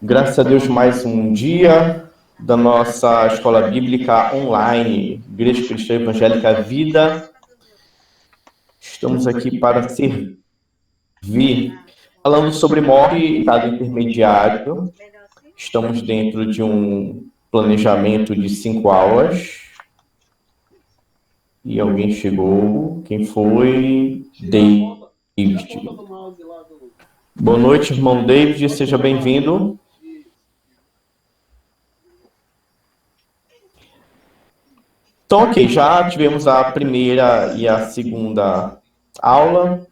Graças a Deus, mais um dia da nossa escola bíblica online, Igreja Cristã Evangélica Vida. Estamos aqui para servir, falando sobre morte e estado intermediário. Estamos dentro de um planejamento de 5 aulas. E alguém chegou. Quem foi? David. Boa noite, irmão David. Seja bem-vindo. Então, ok, já tivemos a primeira e a segunda aula,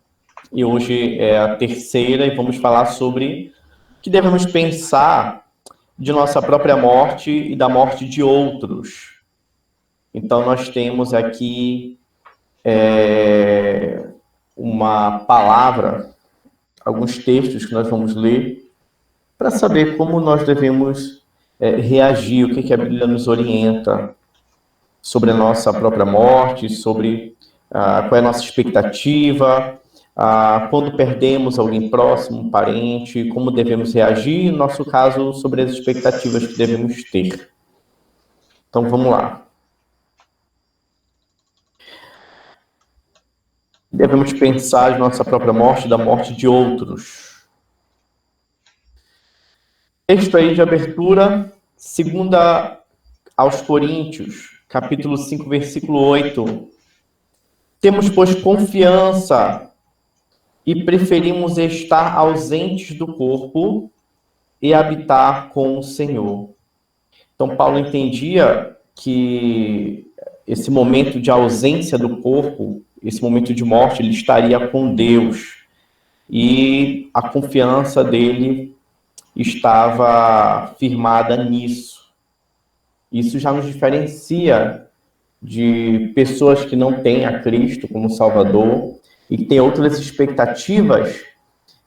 e hoje é a terceira, e vamos falar sobre o que devemos pensar de nossa própria morte e da morte de outros. Então, nós temos aqui uma palavra, alguns textos que nós vamos ler, para saber como nós devemos reagir, o que a Bíblia nos orienta sobre a nossa própria morte, sobre qual é a nossa expectativa, quando perdemos alguém próximo, um parente, como devemos reagir, no nosso caso, sobre as expectativas que devemos ter. Então, vamos lá. Devemos pensar na nossa própria morte e da morte de outros. Texto aí de abertura, 2 aos Coríntios, capítulo 5, versículo 8. Temos, pois, confiança e preferimos estar ausentes do corpo e habitar com o Senhor. Então, Paulo entendia que esse momento de ausência do corpo, esse momento de morte, ele estaria com Deus. E a confiança dele estava firmada nisso. Isso já nos diferencia de pessoas que não têm a Cristo como Salvador e que têm outras expectativas.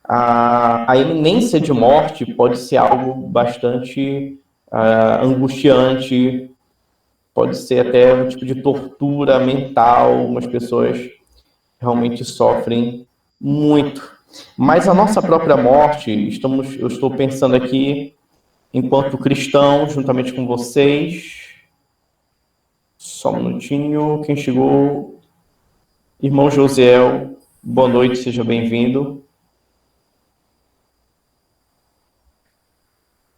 A iminência de morte pode ser algo bastante angustiante, pode ser até um tipo de tortura mental, umas pessoas realmente sofrem muito. Mas a nossa própria morte, eu estou pensando aqui, enquanto cristão, juntamente com vocês. Só um minutinho, quem chegou? Irmão Josiel, boa noite, seja bem-vindo.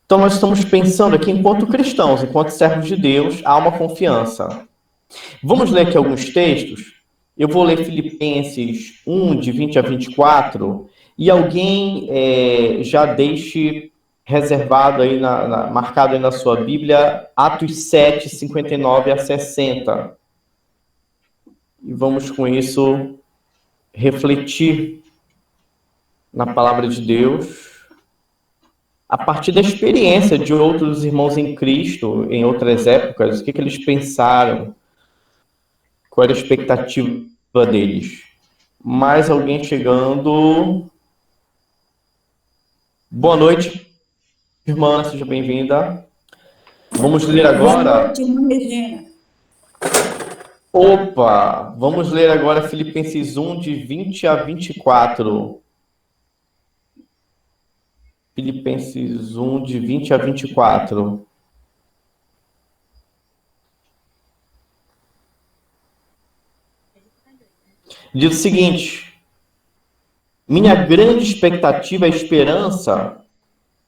Então, nós estamos pensando aqui, enquanto cristãos, enquanto servos de Deus, há uma confiança. Vamos ler aqui alguns textos. Eu vou ler Filipenses 1, de 20 a 24, e alguém já deixe reservado aí, marcado aí na sua Bíblia, Atos 7, 59 a 60. E vamos com isso refletir na palavra de Deus, a partir da experiência de outros irmãos em Cristo, em outras épocas, o que eles pensaram, qual era a expectativa deles. Mais alguém chegando. Boa noite, irmã, seja bem-vinda. Vamos ler agora. Boa noite, Regina. Opa! Vamos ler agora Filipenses 1, de 20 a 24. Filipenses 1, de 20 a 24. Diz o seguinte: minha grande expectativa e esperança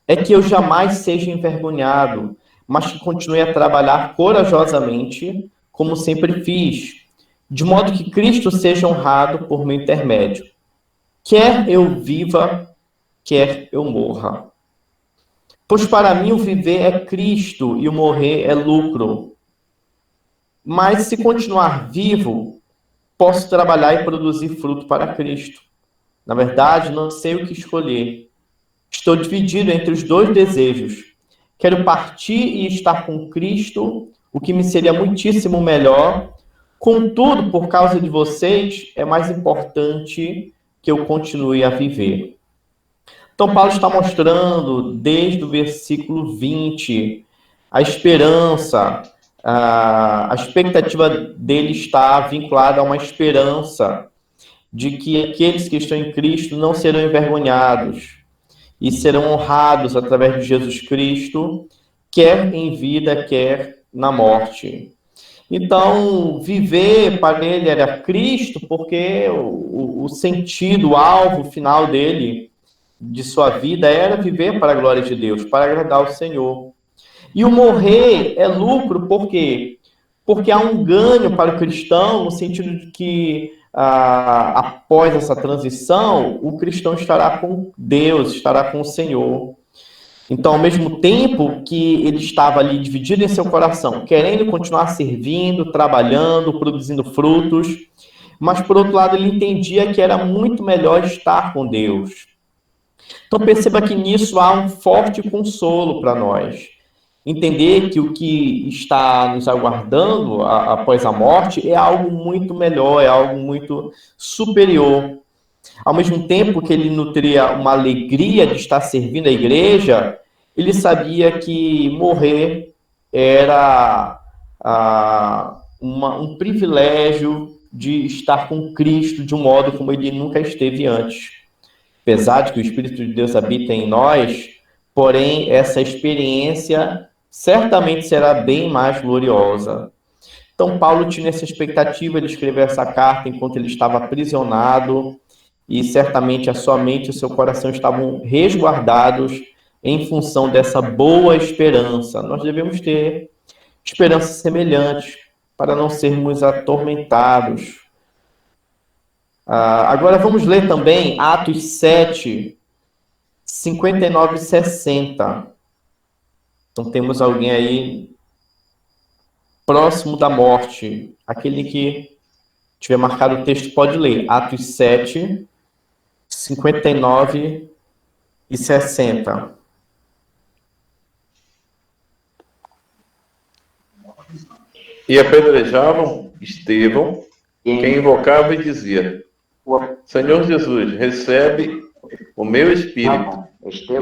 é que eu jamais seja envergonhado, mas que continue a trabalhar corajosamente, como sempre fiz, de modo que Cristo seja honrado por meu intermédio. Quer eu viva, quer eu morra. Pois para mim o viver é Cristo e o morrer é lucro. Mas se continuar vivo, posso trabalhar e produzir fruto para Cristo. Na verdade, não sei o que escolher. Estou dividido entre os dois desejos. Quero partir e estar com Cristo, o que me seria muitíssimo melhor. Contudo, por causa de vocês, é mais importante que eu continue a viver. Então, Paulo está mostrando, desde o versículo 20, a esperança, a expectativa dele está vinculada a uma esperança de que aqueles que estão em Cristo não serão envergonhados. e serão honrados através de Jesus Cristo, quer em vida, quer na morte. Então, viver para ele era Cristo, porque o sentido, o alvo final dele, de sua vida, era viver para a glória de Deus, para agradar o Senhor. E o morrer é lucro, por quê? Porque há um ganho para o cristão, no sentido de que, após essa transição, o cristão estará com Deus, estará com o Senhor. Então, ao mesmo tempo que ele estava ali dividido em seu coração, querendo continuar servindo, trabalhando, produzindo frutos, mas por outro lado ele entendia que era muito melhor estar com Deus. Então perceba que nisso há um forte consolo para nós. Entender que o que está nos aguardando após a morte é algo muito melhor, é algo muito superior. Ao mesmo tempo que ele nutria uma alegria de estar servindo a igreja, ele sabia que morrer era um privilégio de estar com Cristo de um modo como ele nunca esteve antes. Apesar de que o Espírito de Deus habita em nós, porém essa experiência certamente será bem mais gloriosa. Então Paulo tinha essa expectativa, ele escreveu essa carta enquanto ele estava aprisionado, e certamente a sua mente e o seu coração estavam resguardados em função dessa boa esperança. Nós devemos ter esperanças semelhantes para não sermos atormentados. Agora vamos ler também Atos 7, 59 e 60. Então temos alguém aí próximo da morte. Aquele que tiver marcado o texto pode ler. Atos 7, 59 e 60. E apedrejavam Estevão, quem invocava e dizia: Senhor Jesus, recebe o meu espírito.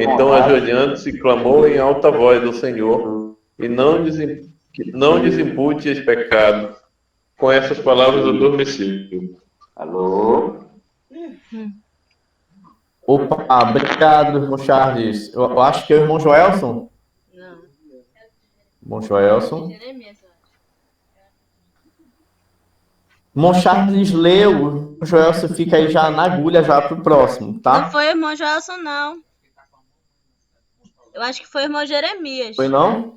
Então, ajoelhando-se, clamou em alta voz ao Senhor, e não desimpute esse pecado. Com essas palavras, adormeceu. Alô? Opa, obrigado, irmão Charles. Eu acho que é o irmão Joelson. Não. Irmão Joelson. Jeremias, eu acho. Irmão Charles leu, o Joelson fica aí já na agulha já pro próximo, tá? Não foi o irmão Joelson, não. Eu acho que foi o irmão Jeremias. Foi não?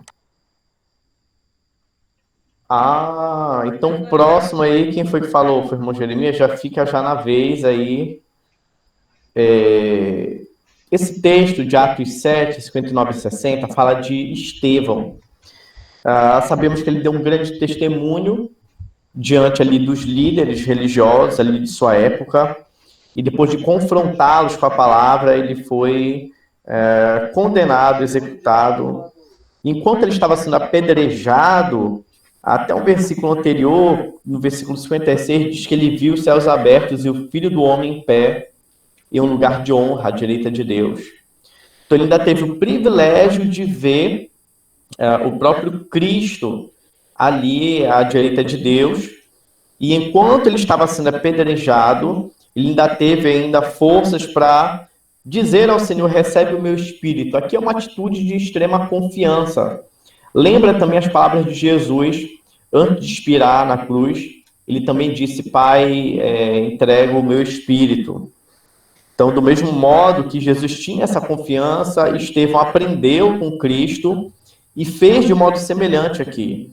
Então próximo aí, quem foi que falou? Foi o irmão Jeremias? Já fica já na vez aí. Esse texto de Atos 7, 59 e 60 fala de Estevão. Sabemos que ele deu um grande testemunho diante ali dos líderes religiosos ali de sua época, e depois de confrontá-los com a palavra, ele foi condenado, executado. Enquanto ele estava sendo apedrejado, até um versículo anterior, no versículo 56, diz que ele viu os céus abertos e o Filho do Homem em pé, em um lugar de honra à direita de Deus. Então ele ainda teve o privilégio de ver o próprio Cristo ali à direita de Deus, e enquanto ele estava sendo apedrejado, ele ainda teve forças para dizer ao Senhor: recebe o meu espírito. Aqui é uma atitude de extrema confiança. Lembra também as palavras de Jesus, antes de expirar na cruz, ele também disse: Pai, entrego o meu espírito. Então, do mesmo modo que Jesus tinha essa confiança, Estevão aprendeu com Cristo e fez de modo semelhante aqui.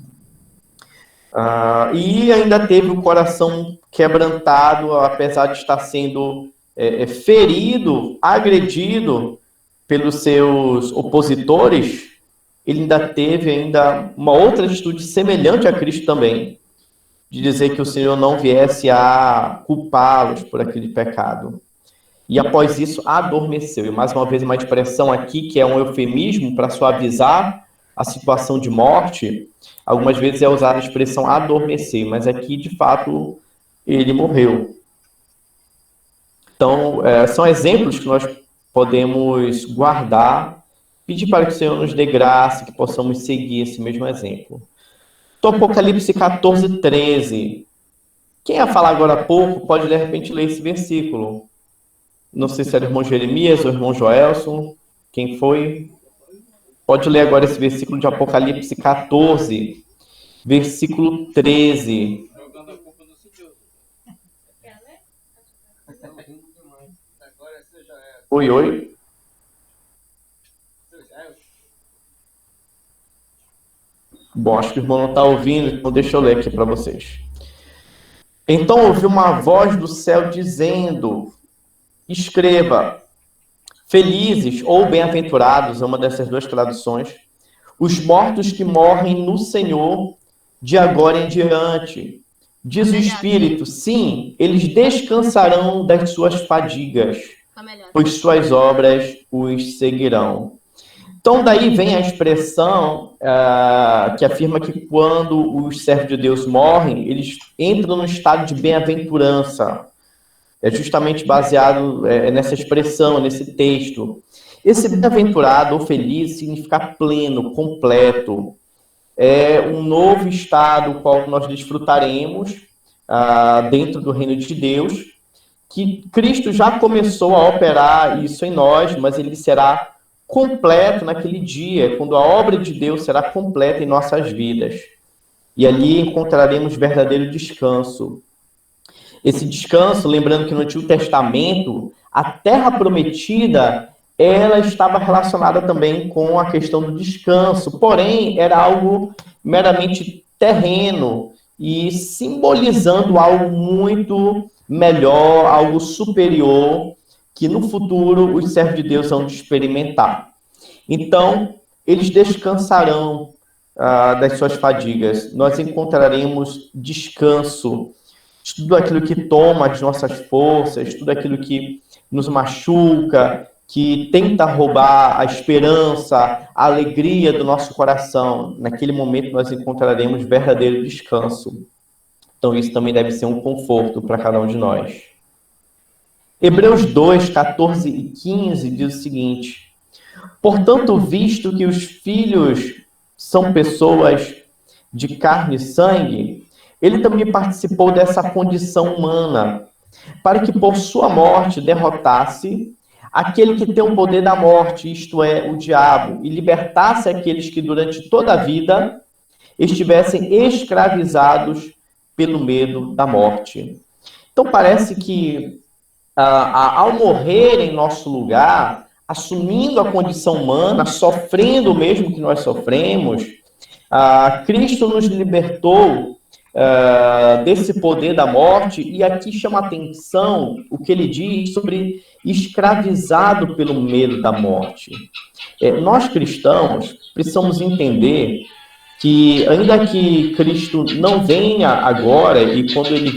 E ainda teve o coração quebrantado, apesar de estar sendo ferido, agredido pelos seus opositores, ele ainda teve uma outra atitude semelhante a Cristo também, de dizer que o Senhor não viesse a culpá-los por aquele pecado. E após isso, adormeceu. E mais uma vez, uma expressão aqui que é um eufemismo para suavizar a situação de morte. Algumas vezes é usada a expressão adormecer, mas aqui, de fato, ele morreu. Então, são exemplos que nós podemos guardar, pedir para que o Senhor nos dê graça, que possamos seguir esse mesmo exemplo. Então, Apocalipse 14, 13. Quem ia falar agora há pouco pode, de repente, ler esse versículo. Não sei se era o irmão Jeremias ou o irmão Joelson. Quem foi? Pode ler agora esse versículo de Apocalipse 14, versículo 13. Oi, oi. Bom, acho que o irmão não está ouvindo, então deixa eu ler aqui para vocês. Então ouvi uma voz do céu dizendo: escreva, felizes ou bem-aventurados, é uma dessas duas traduções, os mortos que morrem no Senhor de agora em diante. Diz o Espírito, sim, eles descansarão das suas fadigas, pois suas obras os seguirão. Então, daí vem a expressão que afirma que quando os servos de Deus morrem, eles entram no estado de bem-aventurança. É justamente baseado nessa expressão, nesse texto. Esse bem-aventurado ou feliz significa pleno, completo. É um novo estado, o qual nós desfrutaremos dentro do reino de Deus, que Cristo já começou a operar isso em nós, mas ele será completo naquele dia, quando a obra de Deus será completa em nossas vidas. E ali encontraremos verdadeiro descanso. Esse descanso, lembrando que no Antigo Testamento, a terra prometida, ela estava relacionada também com a questão do descanso, porém, era algo meramente terreno e simbolizando algo muito melhor, algo superior, que no futuro os servos de Deus vão experimentar. Então, eles descansarão das suas fadigas. Nós encontraremos descanso. Tudo aquilo que toma as nossas forças, tudo aquilo que nos machuca, que tenta roubar a esperança, a alegria do nosso coração. Naquele momento nós encontraremos verdadeiro descanso. Então isso também deve ser um conforto para cada um de nós. Hebreus 2, 14 e 15 diz o seguinte: portanto, visto que os filhos são pessoas de carne e sangue, ele também participou dessa condição humana, para que por sua morte derrotasse aquele que tem o poder da morte, isto é, o diabo, e libertasse aqueles que durante toda a vida estivessem escravizados pelo medo da morte. Então parece que ao morrer em nosso lugar, assumindo a condição humana, sofrendo o mesmo que nós sofremos, Cristo nos libertou desse poder da morte, e aqui chama a atenção o que ele diz sobre escravizado pelo medo da morte. Nós cristãos precisamos entender que, ainda que Cristo não venha agora, e quando ele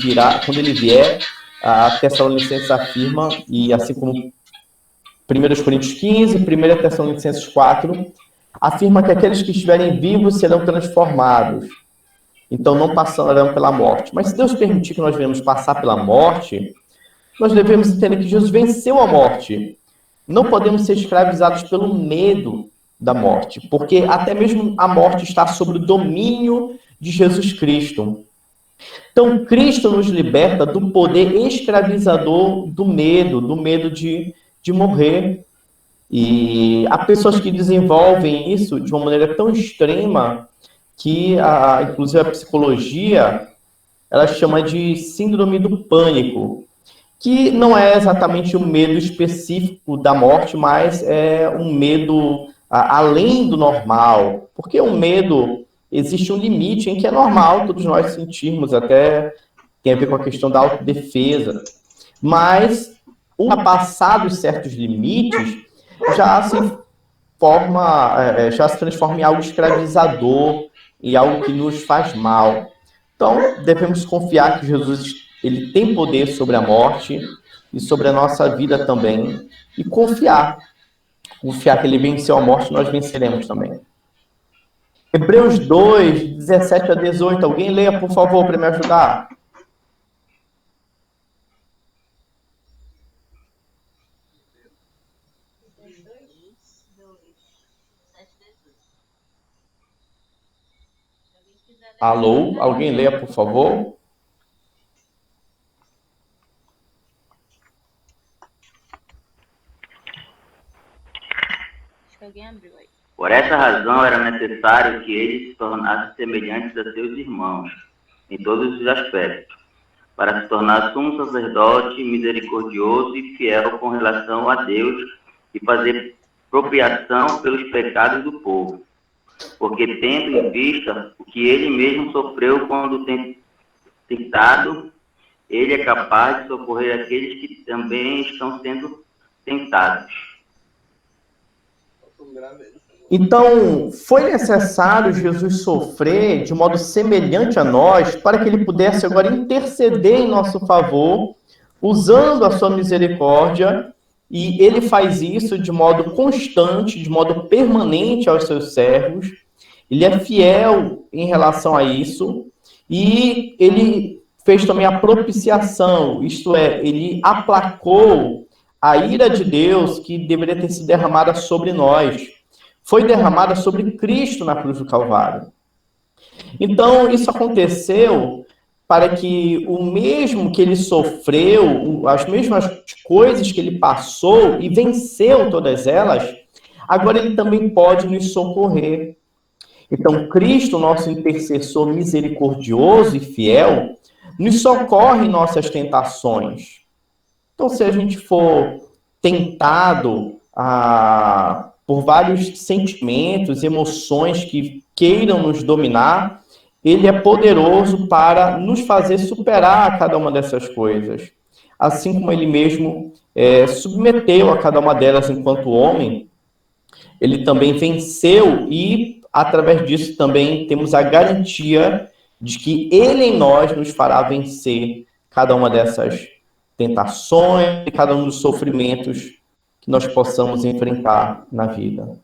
vier, a Tessalonicenses afirma, e assim como 1 Coríntios 15, 1 Tessalonicenses 4, afirma que aqueles que estiverem vivos serão transformados. Então não passarão pela morte. Mas se Deus permitir que nós venhamos passar pela morte, nós devemos entender que Jesus venceu a morte. Não podemos ser escravizados pelo medo da morte, porque até mesmo a morte está sob o domínio de Jesus Cristo. Então Cristo nos liberta do poder escravizador do medo de morrer. E há pessoas que desenvolvem isso de uma maneira tão extrema que, inclusive, a psicologia, ela chama de síndrome do pânico, que não é exatamente um medo específico da morte, mas é um medo além do normal, porque o medo, existe um limite em que é normal todos nós sentirmos, até tem a ver com a questão da autodefesa, mas, ultrapassados certos limites, já se transforma em algo escravizador, e algo que nos faz mal. Então, devemos confiar que Jesus ele tem poder sobre a morte e sobre a nossa vida também, e confiar que ele venceu a morte, nós venceremos também. Hebreus 2, 17 a 18. Alguém leia, por favor, para me ajudar. Alô? Alguém leia, por favor? Por essa razão era necessário que ele se tornasse semelhante a seus irmãos, em todos os aspectos, para se tornar sumo sacerdote, misericordioso e fiel com relação a Deus e fazer propiação pelos pecados do povo. Porque, tendo em vista o que ele mesmo sofreu quando tentado, ele é capaz de socorrer aqueles que também estão sendo tentados. Então, foi necessário Jesus sofrer de modo semelhante a nós para que ele pudesse agora interceder em nosso favor, usando a sua misericórdia, e ele faz isso de modo constante, de modo permanente aos seus servos. Ele é fiel em relação a isso, e ele fez também a propiciação, isto é, ele aplacou a ira de Deus que deveria ter sido derramada sobre nós. Foi derramada sobre Cristo na cruz do Calvário. Então, isso aconteceu para que o mesmo que ele sofreu, as mesmas coisas que ele passou e venceu todas elas, agora ele também pode nos socorrer. Então, Cristo, nosso intercessor misericordioso e fiel, nos socorre em nossas tentações. Então, se a gente for tentado por vários sentimentos, emoções que queiram nos dominar, ele é poderoso para nos fazer superar cada uma dessas coisas. Assim como ele mesmo submeteu a cada uma delas enquanto homem, ele também venceu e, através disso, também temos a garantia de que ele em nós nos fará vencer cada uma dessas tentações e cada um dos sofrimentos que nós possamos enfrentar na vida.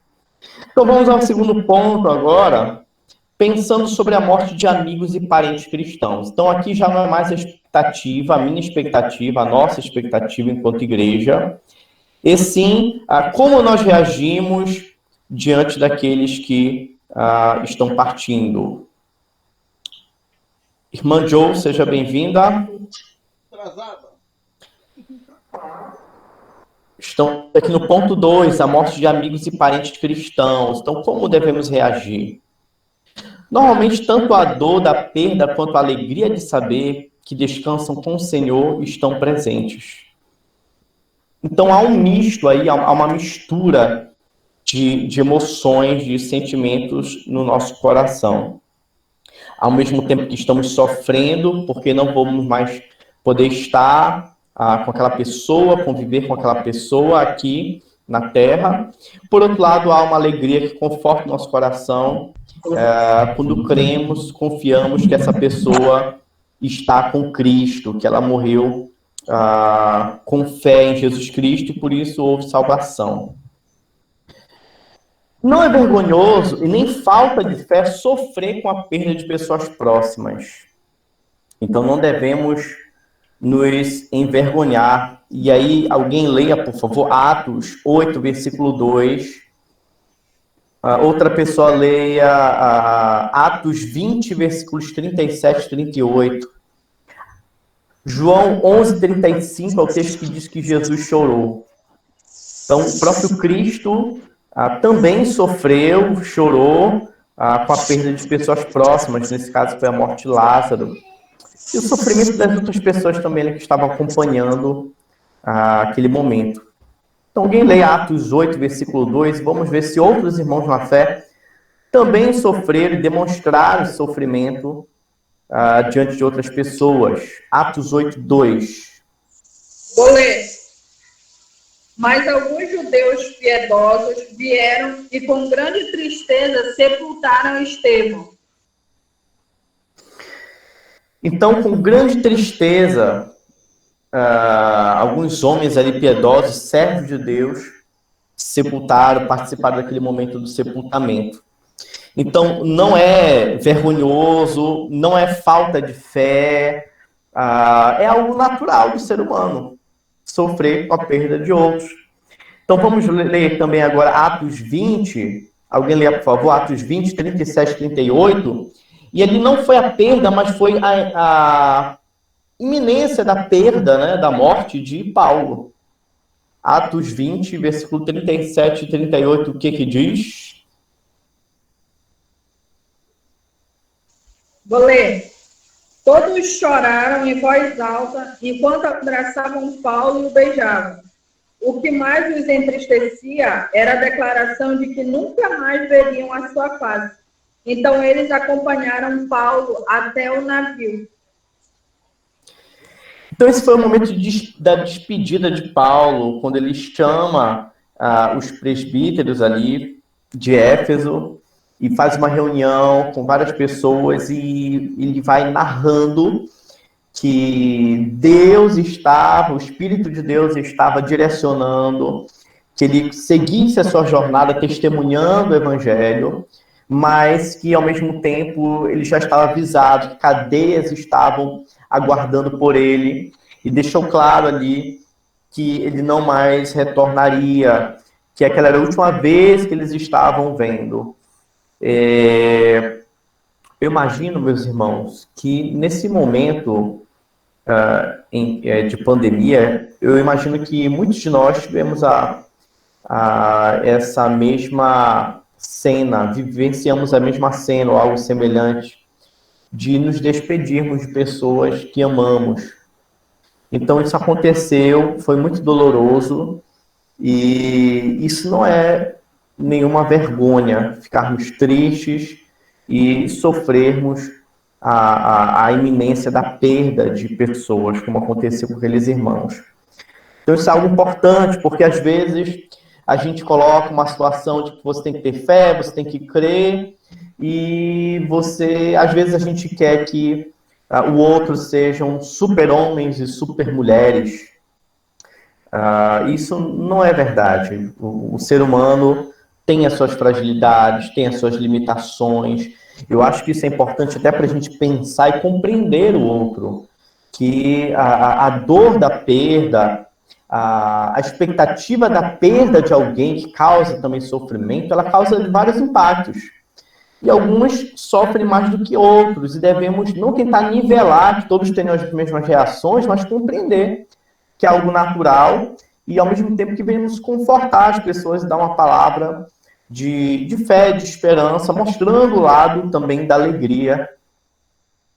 Então vamos ao segundo ponto agora, pensando sobre a morte de amigos e parentes cristãos. Então aqui já não é mais a expectativa, a minha expectativa, a nossa expectativa enquanto igreja, e sim como nós reagimos diante daqueles que estão partindo. Irmã Jo, seja bem-vinda. Estamos aqui no ponto 2, a morte de amigos e parentes cristãos. Então, como devemos reagir? Normalmente, tanto a dor da perda quanto a alegria de saber que descansam com o Senhor estão presentes. Então, há um misto aí, há uma mistura de emoções, de sentimentos no nosso coração. Ao mesmo tempo que estamos sofrendo, porque não vamos mais poder estar com aquela pessoa, conviver com aquela pessoa aqui na Terra. Por outro lado, há uma alegria que conforta o nosso coração quando cremos, confiamos que essa pessoa está com Cristo, que ela morreu com fé em Jesus Cristo e por isso houve salvação. Não é vergonhoso e nem falta de fé sofrer com a perda de pessoas próximas. Então não devemos nos envergonhar. E aí, alguém leia, por favor, Atos 8, versículo 2. Outra pessoa leia Atos 20, versículos 37 e 38. João 11, 35 é o texto que diz que Jesus chorou. Então, o próprio Cristo também sofreu, chorou com a perda de pessoas próximas. Nesse caso, foi a morte de Lázaro. E o sofrimento das outras pessoas também que estavam acompanhando aquele momento. Então, alguém lê Atos 8, versículo 2, vamos ver se outros irmãos na fé também sofreram e demonstraram sofrimento diante de outras pessoas. Atos 8, 2. Vou ler. Mas alguns judeus piedosos vieram e com grande tristeza sepultaram Estevão. Então, com grande tristeza, alguns homens ali piedosos, servos de Deus, sepultaram, participaram daquele momento do sepultamento. Então, não é vergonhoso, não é falta de fé, é algo natural do ser humano, sofrer com a perda de outros. Então, vamos ler também agora Atos 20, alguém lê, por favor, Atos 20, 37 e 38, e ali não foi a perda, mas foi a iminência da perda, né, da morte de Paulo. Atos 20, versículo 37 e 38, o que diz? Vou ler. Todos choraram em voz alta enquanto abraçavam Paulo e o beijavam. O que mais os entristecia era a declaração de que nunca mais veriam a sua face. Então eles acompanharam Paulo até o navio. Então esse foi o momento da despedida de Paulo, quando ele chama os presbíteros ali de Éfeso e faz uma reunião com várias pessoas e ele vai narrando que Deus estava, o Espírito de Deus estava direcionando, que ele seguisse a sua jornada testemunhando o Evangelho, mas que ao mesmo tempo ele já estava avisado que cadeias estavam aguardando por ele, e deixou claro ali que ele não mais retornaria, que aquela era a última vez que eles estavam vendo. Eu imagino, meus irmãos, que nesse momento de pandemia, eu imagino que muitos de nós tivemos essa mesma cena, vivenciamos a mesma cena ou algo semelhante, de nos despedirmos de pessoas que amamos. Então isso aconteceu, foi muito doloroso, e isso não é nenhuma vergonha, ficarmos tristes e sofrermos a iminência da perda de pessoas, como aconteceu com aqueles irmãos. Então isso é algo importante, porque às vezes a gente coloca uma situação de que você tem que ter fé, você tem que crer, e às vezes a gente quer que o outro sejam super-homens e super-mulheres. Isso não é verdade. O ser humano tem as suas fragilidades, tem as suas limitações. Eu acho que isso é importante até para a gente pensar e compreender o outro, que a dor da perda, a expectativa da perda de alguém que causa também sofrimento, ela causa vários impactos. E alguns sofrem mais do que outros, e devemos não tentar nivelar que todos tenham as mesmas reações, mas compreender que é algo natural, e ao mesmo tempo que venhamos confortar as pessoas e dar uma palavra de fé, de esperança, mostrando o lado também da alegria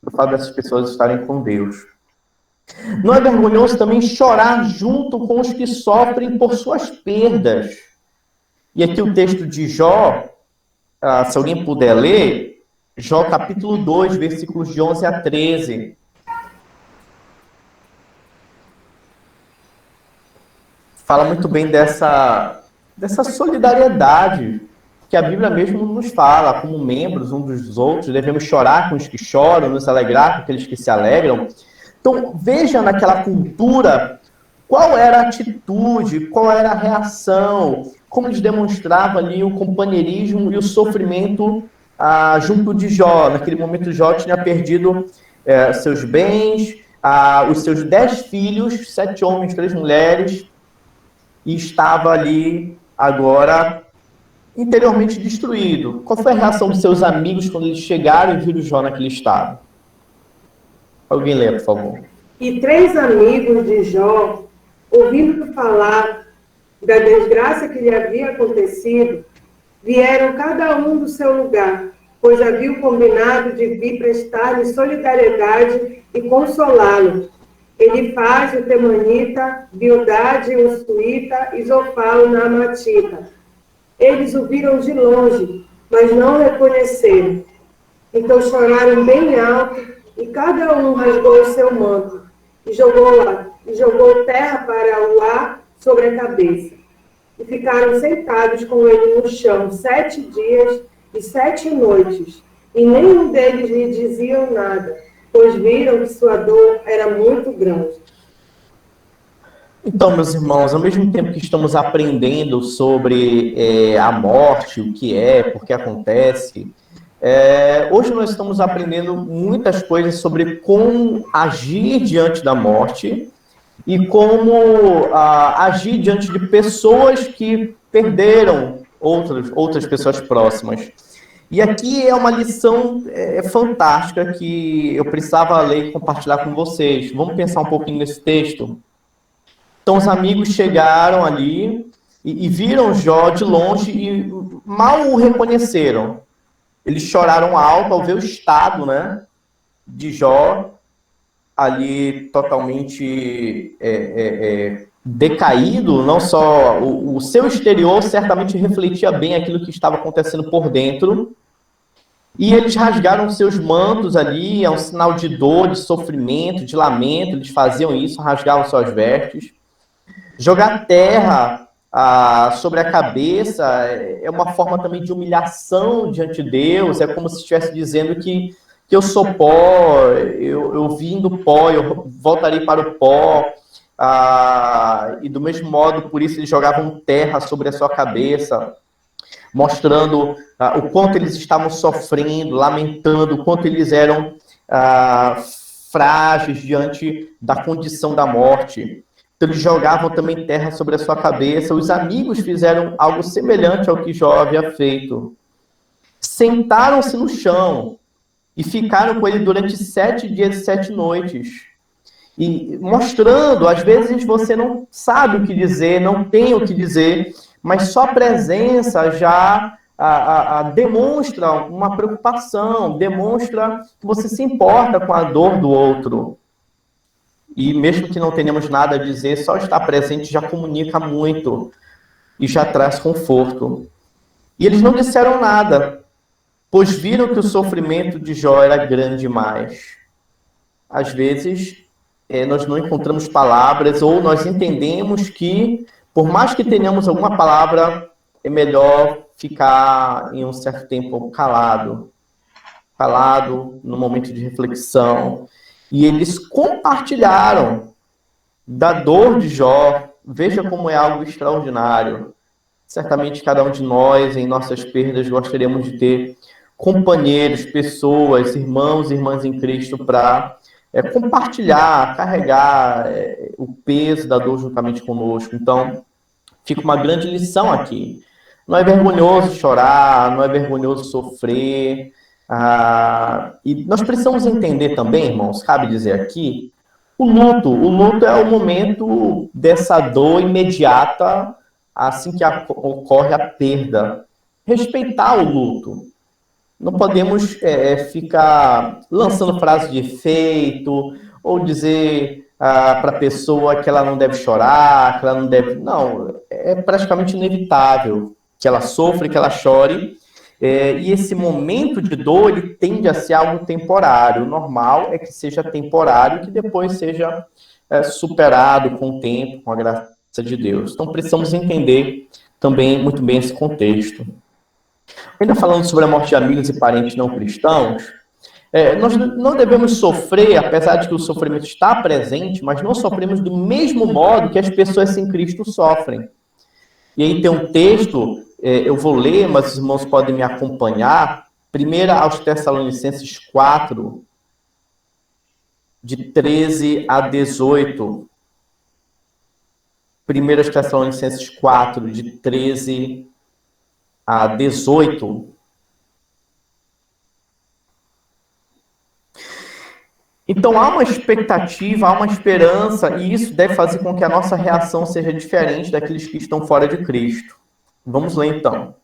do fato dessas pessoas estarem com Deus. Não é vergonhoso também chorar junto com os que sofrem por suas perdas. E aqui o texto de Jó, se alguém puder ler, Jó capítulo 2, versículos de 11 a 13. Fala muito bem dessa solidariedade que a Bíblia mesmo nos fala, como membros uns dos outros, devemos chorar com os que choram, nos alegrar com aqueles que se alegram. Então, veja naquela cultura qual era a atitude, qual era a reação, como eles demonstravam ali o companheirismo e o sofrimento junto de Jó. Naquele momento, Jó tinha perdido seus bens, os seus 10 filhos, 7 homens, 3 mulheres, e estava ali agora interiormente destruído. Qual foi a reação dos seus amigos quando eles chegaram e viram Jó naquele estado? Alguém lê, por favor. E 3 amigos de Jó, ouvindo falar da desgraça que lhe havia acontecido, vieram cada um do seu lugar, pois haviam combinado de vir prestar-lhe solidariedade e consolá-lo. Elifaz, o temanita, Bildade, o suíta, e Zofar, o naamatita. Eles o viram de longe, mas não o reconheceram. Então choraram bem alto, e cada um rasgou o seu manto, e jogou terra para o ar sobre a cabeça. E ficaram sentados com ele no chão 7 dias e 7 noites, e nenhum deles lhe diziam nada, pois viram que sua dor era muito grande. Então, meus irmãos, ao mesmo tempo que estamos aprendendo sobre a morte, o que é, por que acontece, hoje nós estamos aprendendo muitas coisas sobre como agir diante da morte e como agir diante de pessoas que perderam outras pessoas próximas. E aqui é uma lição fantástica que eu precisava ler e compartilhar com vocês. Vamos pensar um pouquinho nesse texto? Então, os amigos chegaram ali e viram Jó de longe e mal o reconheceram. Eles choraram alto ao ver o estado, né, de Jó ali totalmente decaído, não só o seu exterior certamente refletia bem aquilo que estava acontecendo por dentro, e eles rasgaram seus mantos ali, é um sinal de dor, de sofrimento, de lamento, eles faziam isso, rasgavam suas vestes. Jogar terra sobre a cabeça é uma forma também de humilhação diante de Deus, é como se estivesse dizendo que eu sou pó, eu vim do pó, eu voltarei para o pó, e do mesmo modo, por isso eles jogavam terra sobre a sua cabeça, mostrando o quanto eles estavam sofrendo, lamentando, o quanto eles eram frágeis diante da condição da morte. Então eles jogavam também terra sobre a sua cabeça. Os amigos fizeram algo semelhante ao que Jó havia feito. Sentaram-se no chão e ficaram com ele durante 7 dias e 7 noites. E mostrando, às vezes você não sabe o que dizer, não tem o que dizer, mas só a presença já demonstra uma preocupação, demonstra que você se importa com a dor do outro. E mesmo que não tenhamos nada a dizer, só estar presente já comunica muito e já traz conforto. E eles não disseram nada, pois viram que o sofrimento de Jó era grande demais. Às vezes, nós não encontramos palavras, ou nós entendemos que, por mais que tenhamos alguma palavra, é melhor ficar em um certo tempo calado no momento de reflexão. E eles compartilharam da dor de Jó. Veja como é algo extraordinário. Certamente cada um de nós, em nossas perdas, gostaríamos de ter companheiros, pessoas, irmãos e irmãs em Cristo para compartilhar, carregar o peso da dor juntamente conosco. Então, fica uma grande lição aqui. Não é vergonhoso chorar, não é vergonhoso sofrer. E nós precisamos entender também, irmãos, cabe dizer aqui, o luto é o momento dessa dor imediata, assim que ocorre a perda. Respeitar o luto. Não podemos ficar lançando frases de efeito, ou dizer para a pessoa que ela não deve chorar, que ela não deve... Não, é praticamente inevitável que ela sofra, que ela chore. E esse momento de dor, ele tende a ser algo temporário. O normal é que seja temporário, que depois seja superado com o tempo, com a graça de Deus. Então, precisamos entender também muito bem esse contexto. Ainda falando sobre a morte de amigos e parentes não cristãos, nós não devemos sofrer, apesar de que o sofrimento está presente, mas não sofremos do mesmo modo que as pessoas sem Cristo sofrem. E aí tem um texto... eu vou ler, mas os irmãos podem me acompanhar. 1 aos Tessalonicenses 4, de 13 a 18. 1 aos Tessalonicenses 4, de 13 a 18. Então, há uma expectativa, há uma esperança, e isso deve fazer com que a nossa reação seja diferente daqueles que estão fora de Cristo. Vamos ler então.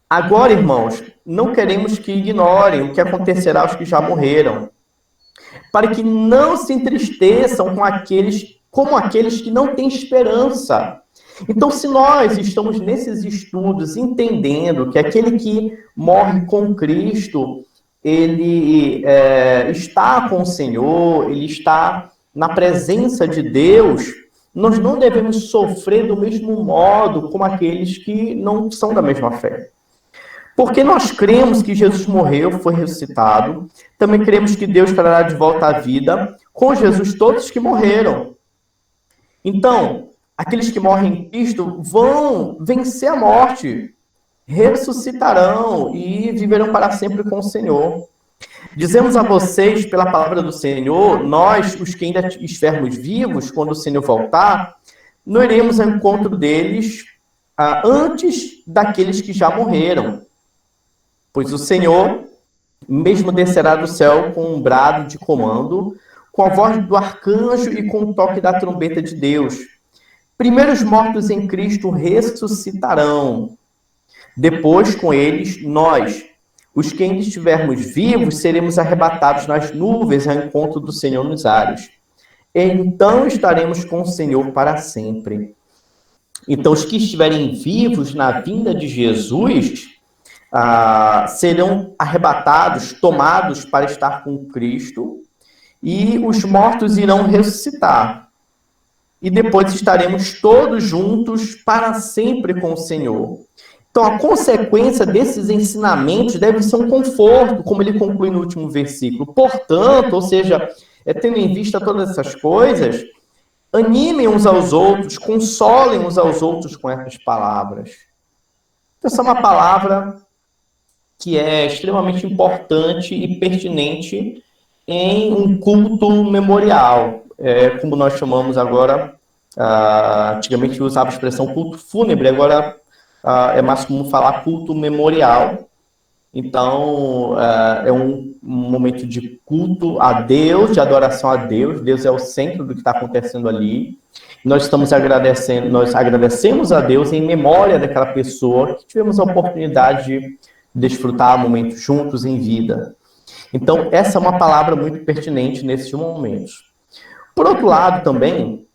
Agora, irmãos, não queremos que ignorem o que acontecerá aos que já morreram, para que não se entristeçam como aqueles que não têm esperança. Então, se nós estamos nesses estudos entendendo que aquele que morre com Cristo, ele está com o Senhor, ele está na presença de Deus, nós não devemos sofrer do mesmo modo como aqueles que não são da mesma fé. Porque nós cremos que Jesus morreu, foi ressuscitado, também cremos que Deus trará de volta à vida com Jesus todos que morreram. Então, aqueles que morrem em Cristo vão vencer a morte, ressuscitarão e viverão para sempre com o Senhor. Dizemos a vocês, pela palavra do Senhor, nós, os que ainda estivermos vivos, quando o Senhor voltar, não iremos ao encontro deles antes daqueles que já morreram. Pois o Senhor mesmo descerá do céu com um brado de comando, com a voz do arcanjo e com o toque da trombeta de Deus. Primeiro os mortos em Cristo ressuscitarão. Depois, com eles, nós, os que ainda estivermos vivos seremos arrebatados nas nuvens ao encontro do Senhor nos ares. Então estaremos com o Senhor para sempre. Então, os que estiverem vivos na vinda de Jesus serão arrebatados, tomados para estar com Cristo, e os mortos irão ressuscitar. E depois estaremos todos juntos para sempre com o Senhor. Então, a consequência desses ensinamentos deve ser um conforto, como ele conclui no último versículo. Portanto, ou seja, tendo em vista todas essas coisas, animem uns aos outros, consolem uns aos outros com essas palavras. Essa é uma palavra que é extremamente importante e pertinente em um culto memorial, como nós chamamos agora. Antigamente usava a expressão culto fúnebre, agora é mais comum falar culto memorial. Então, é um momento de culto a Deus, de adoração a Deus. Deus é o centro do que está acontecendo ali. Nós estamos agradecendo, nós agradecemos a Deus em memória daquela pessoa que tivemos a oportunidade de desfrutar momentos juntos em vida. Então, essa é uma palavra muito pertinente nesses momentos. Por outro lado, também,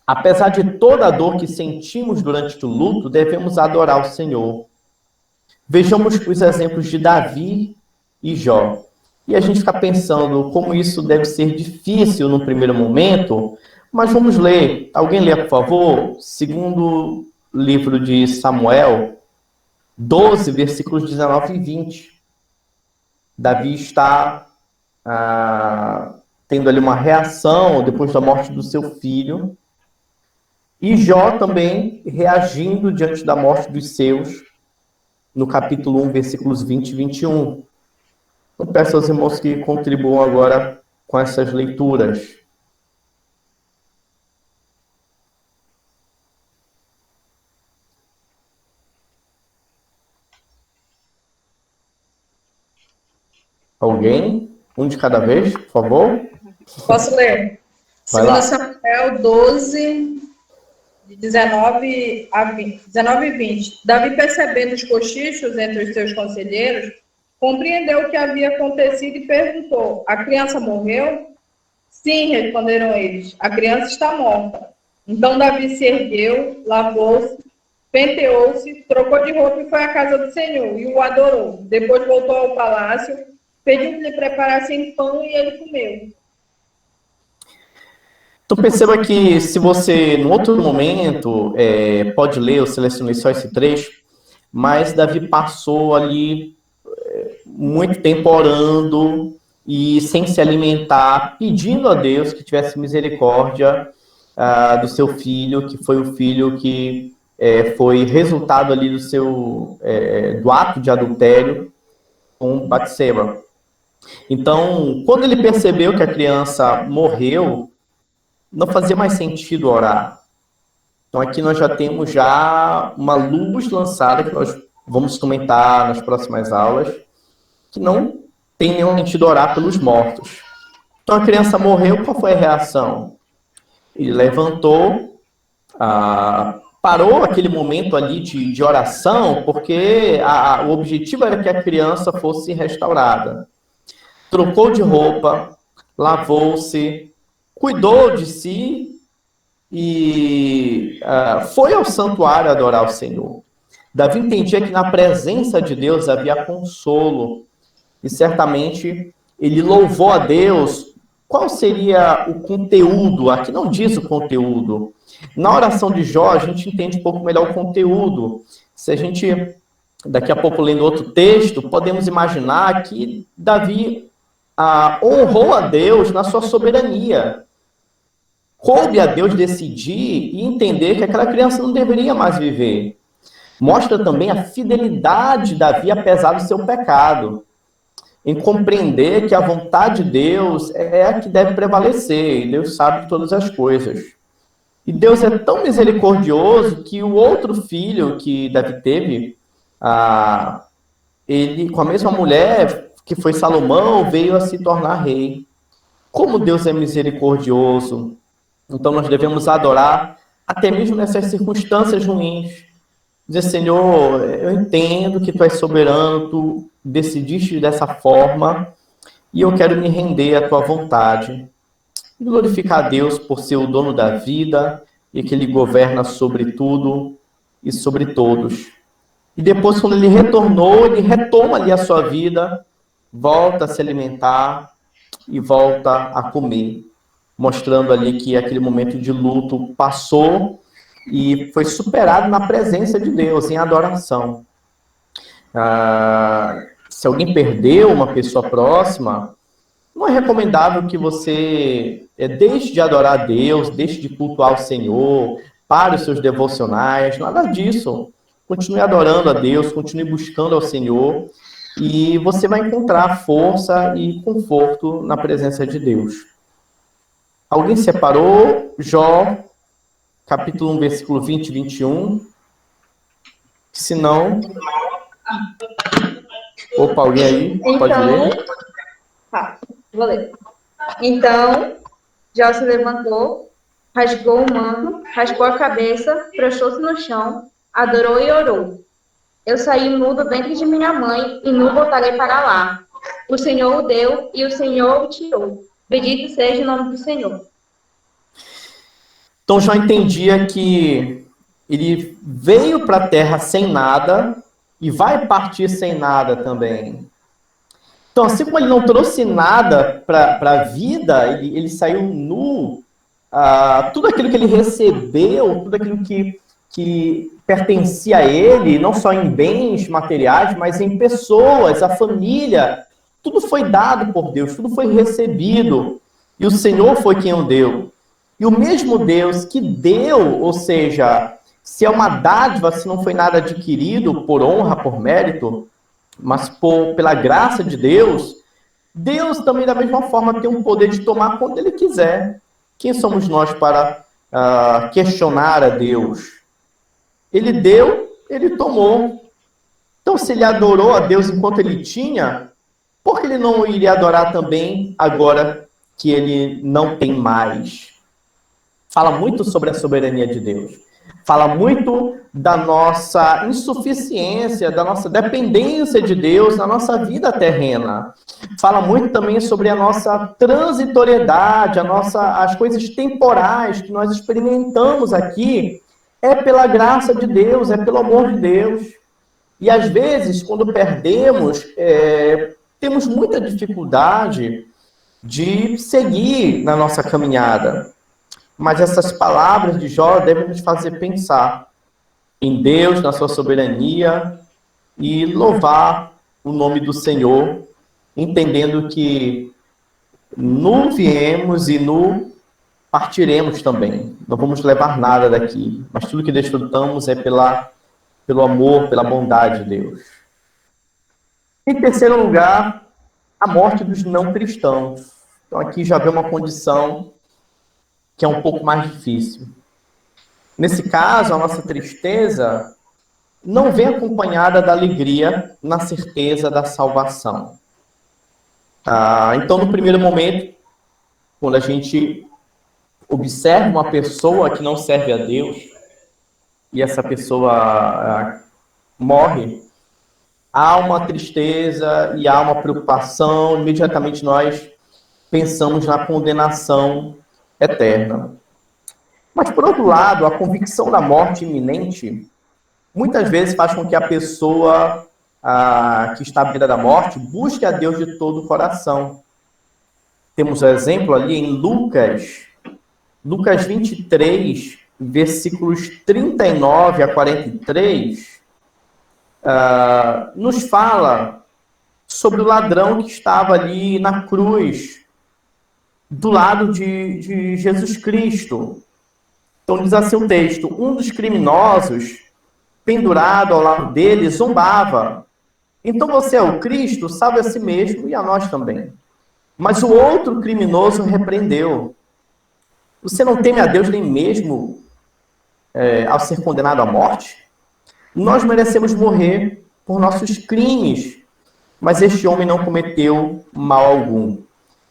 apesar de toda a dor que sentimos durante o luto, devemos adorar o Senhor. Vejamos os exemplos de Davi e Jó. E a gente fica pensando como isso deve ser difícil no primeiro momento, mas vamos ler. Alguém lê, por favor? Segundo livro de Samuel, 12, versículos 19 e 20. Davi está tendo ali uma reação depois da morte do seu filho. E Jó também reagindo diante da morte dos seus, no capítulo 1, versículos 20 e 21. Eu peço aos irmãos que contribuam agora com essas leituras. Alguém? Um de cada vez, por favor. Posso ler? Vai lá. 2 Samuel 12, de 19 e 20. Davi, percebendo os cochichos entre os seus conselheiros, compreendeu o que havia acontecido e perguntou: a criança morreu? Sim, responderam eles, a criança está morta. Então Davi se ergueu, lavou-se, penteou-se, trocou de roupa e foi à casa do Senhor e o adorou. Depois voltou ao palácio, pediu que lhe preparassem pão e ele comeu. Então perceba que se você, no outro momento, pode ler, eu selecionei só esse trecho, mas Davi passou ali muito tempo orando e sem se alimentar, pedindo a Deus que tivesse misericórdia do seu filho, que foi o filho que foi resultado ali do ato de adultério com Batseba. Então, quando ele percebeu que a criança morreu, não fazia mais sentido orar. Então aqui nós já temos uma luz lançada, que nós vamos comentar nas próximas aulas, que não tem nenhum sentido orar pelos mortos. Então a criança morreu, qual foi a reação? Ele levantou, parou aquele momento ali de oração, porque o objetivo era que a criança fosse restaurada. Trocou de roupa, lavou-se, cuidou de si e foi ao santuário adorar o Senhor. Davi entendia que na presença de Deus havia consolo e certamente ele louvou a Deus. Qual seria o conteúdo? Aqui não diz o conteúdo. Na oração de Jó, a gente entende um pouco melhor o conteúdo. Se a gente, daqui a pouco, lendo outro texto, podemos imaginar que Davi honrou a Deus na sua soberania. Coube a Deus decidir e entender que aquela criança não deveria mais viver. Mostra também a fidelidade de Davi, apesar do seu pecado, em compreender que a vontade de Deus é a que deve prevalecer, e Deus sabe de todas as coisas. E Deus é tão misericordioso que o outro filho que Davi teve, ele, com a mesma mulher, que foi Salomão, veio a se tornar rei. Como Deus é misericordioso, então nós devemos adorar até mesmo nessas circunstâncias ruins. dizer, Senhor, eu entendo que Tu és soberano, Tu decidiste dessa forma, e eu quero me render à Tua vontade. E glorificar a Deus por ser o dono da vida, e que Ele governa sobre tudo e sobre todos. E depois, quando ele retornou, ele retoma ali a sua vida, volta a se alimentar e volta a comer, mostrando ali que aquele momento de luto passou e foi superado na presença de Deus, em adoração. Se alguém perdeu uma pessoa próxima, não é recomendável que você deixe de adorar a Deus, deixe de cultuar o Senhor, pare os seus devocionais, nada disso. Continue adorando a Deus, continue buscando ao Senhor, e você vai encontrar força e conforto na presença de Deus. Alguém separou Jó, capítulo 1, versículo 20 e 21? Se não... Opa, alguém aí? Pode ler? Tá, vou ler. Então, Jó se levantou, rasgou o manto, raspou a cabeça, prostrou-se no chão, adorou e orou. Eu saí nu do ventre de minha mãe e nu voltarei para lá. O Senhor o deu e o Senhor o tirou. Bendito seja o nome do Senhor. Então Jó entendia que ele veio para a terra sem nada e vai partir sem nada também. Então, assim como ele não trouxe nada para a vida, ele saiu nu, tudo aquilo que ele recebeu, tudo aquilo que pertencia a ele, não só em bens materiais, mas em pessoas, a família, tudo foi dado por Deus, tudo foi recebido, e o Senhor foi quem o deu. E o mesmo Deus que deu, ou seja, se é uma dádiva, se não foi nada adquirido por honra, por mérito, mas pela graça de Deus, Deus também da mesma forma tem o poder de tomar quando Ele quiser. Quem somos nós para questionar a Deus? Ele deu, Ele tomou. Então, se Ele adorou a Deus enquanto Ele tinha, por que Ele não iria adorar também agora que Ele não tem mais? Fala muito sobre a soberania de Deus. Fala muito da nossa insuficiência, da nossa dependência de Deus na nossa vida terrena. Fala muito também sobre a nossa transitoriedade, as coisas temporais que nós experimentamos aqui. É pela graça de Deus, é pelo amor de Deus. E às vezes, quando perdemos, temos muita dificuldade de seguir na nossa caminhada. Mas essas palavras de Jó devem nos fazer pensar em Deus, na sua soberania, e louvar o nome do Senhor, entendendo que nu viemos e nu partiremos também. Não vamos levar nada daqui, mas tudo que desfrutamos é pelo amor, pela bondade de Deus. Em terceiro lugar, a morte dos não cristãos. Então aqui já vê uma condição que é um pouco mais difícil. Nesse caso, a nossa tristeza não vem acompanhada da alegria na certeza da salvação. Então, no primeiro momento, quando a gente observa uma pessoa que não serve a Deus, e essa pessoa morre, há uma tristeza e há uma preocupação, imediatamente nós pensamos na condenação eterna. Mas, por outro lado, a convicção da morte iminente muitas vezes faz com que a pessoa que está à beira da morte busque a Deus de todo o coração. Temos um exemplo ali em Lucas 23, versículos 39 a 43, nos fala sobre o ladrão que estava ali na cruz, do lado de Jesus Cristo. Então diz assim o texto: um dos criminosos, pendurado ao lado dele, zombava. Então você é o Cristo, salve a si mesmo e a nós também. Mas o outro criminoso repreendeu: você não teme a Deus nem mesmo ao ser condenado à morte? Nós merecemos morrer por nossos crimes, mas este homem não cometeu mal algum.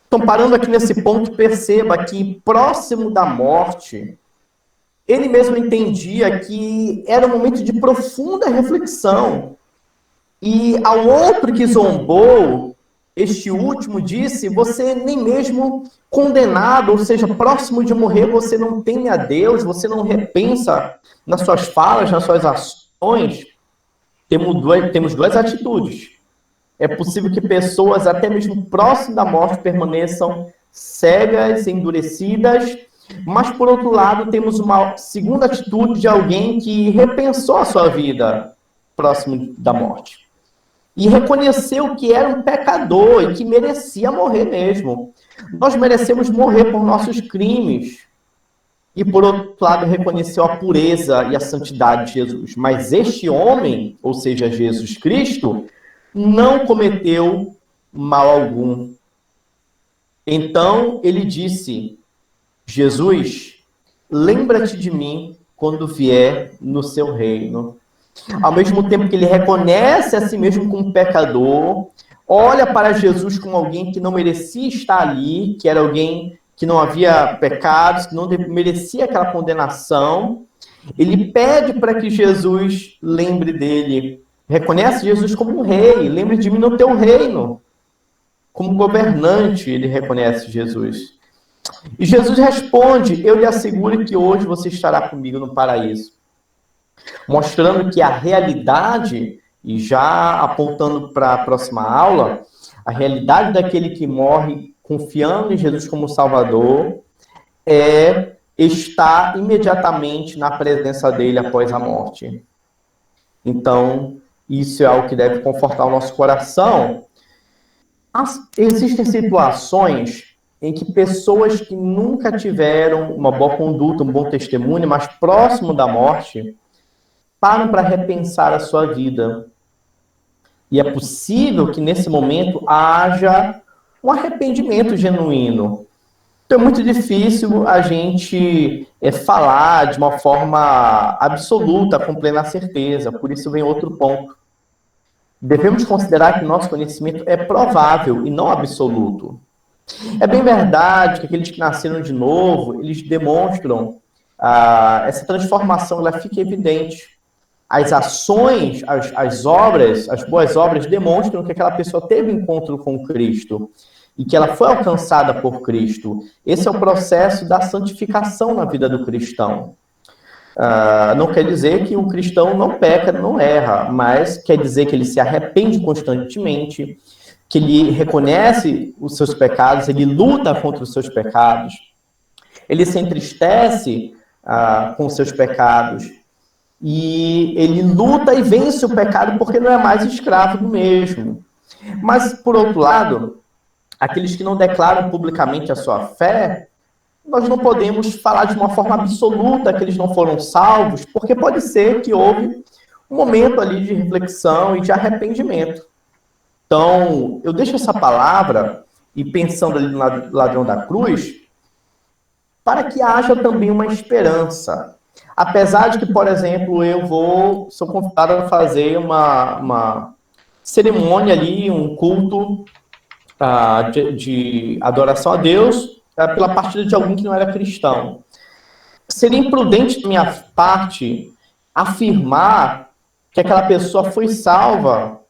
Então, parando aqui nesse ponto, perceba que próximo da morte ele mesmo entendia que era um momento de profunda reflexão. E ao outro que zombou, este último disse: você nem mesmo condenado, ou seja, próximo de morrer, você não teme a Deus, você não repensa nas suas falas, nas suas ações. Temos duas atitudes. É possível que pessoas, até mesmo próximas da morte, permaneçam cegas, endurecidas, mas, por outro lado, temos uma segunda atitude de alguém que repensou a sua vida próximo da morte e reconheceu que era um pecador e que merecia morrer mesmo. Nós merecemos morrer por nossos crimes. E, por outro lado, reconheceu a pureza e a santidade de Jesus. Mas este homem, ou seja, Jesus Cristo, não cometeu mal algum. Então, ele disse: Jesus, lembra-te de mim quando vier no seu reino. Ao mesmo tempo que ele reconhece a si mesmo como pecador, olha para Jesus como alguém que não merecia estar ali, que era alguém que não havia pecados, que não merecia aquela condenação, ele pede para que Jesus lembre dele. Reconhece Jesus como um rei, lembre de mim no teu reino. Como governante, ele reconhece Jesus. E Jesus responde: eu lhe asseguro que hoje você estará comigo no paraíso. Mostrando que a realidade, e já apontando para a próxima aula, a realidade daquele que morre confiando em Jesus como Salvador é estar imediatamente na presença dele após a morte. Então, isso é algo que deve confortar o nosso coração. Existem situações em que pessoas que nunca tiveram uma boa conduta, um bom testemunho, mas próximo da morte, param para repensar a sua vida. E é possível que nesse momento haja um arrependimento genuíno. Então é muito difícil a gente falar de uma forma absoluta, com plena certeza. Por isso vem outro ponto. Devemos considerar que nosso conhecimento é provável e não absoluto. É bem verdade que aqueles que nasceram de novo, eles demonstram essa transformação, ela fica evidente. As ações, as obras, as boas obras demonstram que aquela pessoa teve encontro com Cristo e que ela foi alcançada por Cristo. Esse é o processo da santificação na vida do cristão. Não quer dizer que o cristão não peca, não erra, mas quer dizer que ele se arrepende constantemente, que ele reconhece os seus pecados, ele luta contra os seus pecados, ele se entristece com os seus pecados, e ele luta e vence o pecado porque não é mais escravo do mesmo. Mas, por outro lado, aqueles que não declaram publicamente a sua fé, nós não podemos falar de uma forma absoluta que eles não foram salvos, porque pode ser que houve um momento ali de reflexão e de arrependimento. Então, eu deixo essa palavra, e pensando ali no ladrão da cruz, para que haja também uma esperança. Apesar de que, por exemplo, sou convidado a fazer uma cerimônia ali, um culto de adoração a Deus pela partida de alguém que não era cristão. Seria imprudente da minha parte afirmar que aquela pessoa foi salva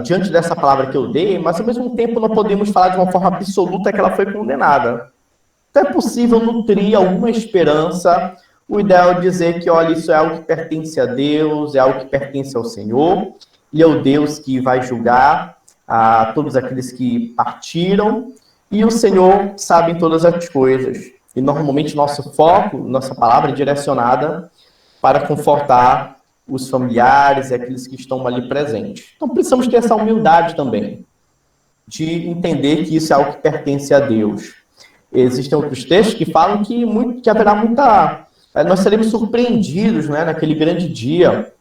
diante dessa palavra que eu dei, mas ao mesmo tempo não podemos falar de uma forma absoluta que ela foi condenada. Então é possível nutrir alguma esperança. O ideal é dizer que, olha, isso é algo que pertence a Deus, é algo que pertence ao Senhor, e é o Deus que vai julgar todos aqueles que partiram, e o Senhor sabe todas as coisas. E normalmente nosso foco, nossa palavra é direcionada para confortar os familiares e aqueles que estão ali presentes. Então precisamos ter essa humildade também, de entender que isso é algo que pertence a Deus. Existem outros textos que falam que haverá muita... Nós seremos surpreendidos, né, naquele grande dia.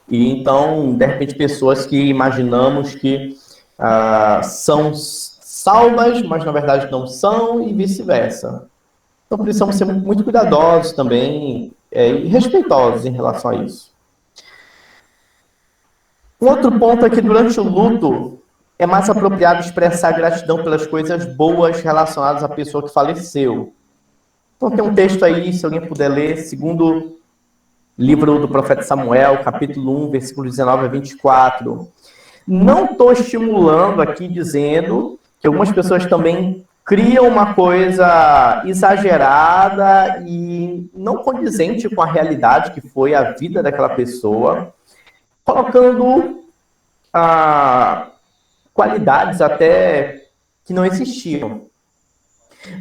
E então, de repente, pessoas que imaginamos que são salvas, mas na verdade não são, e vice-versa. Então precisamos ser muito cuidadosos também e respeitosos em relação a isso. Um outro ponto é que durante o luto é mais apropriado expressar gratidão pelas coisas boas relacionadas à pessoa que faleceu. Então tem um texto aí, se alguém puder ler, segundo livro do profeta Samuel, capítulo 1, versículo 19 a 24. Não estou estimulando aqui dizendo que algumas pessoas também criam uma coisa exagerada e não condizente com a realidade que foi a vida daquela pessoa, colocando qualidades até que não existiam.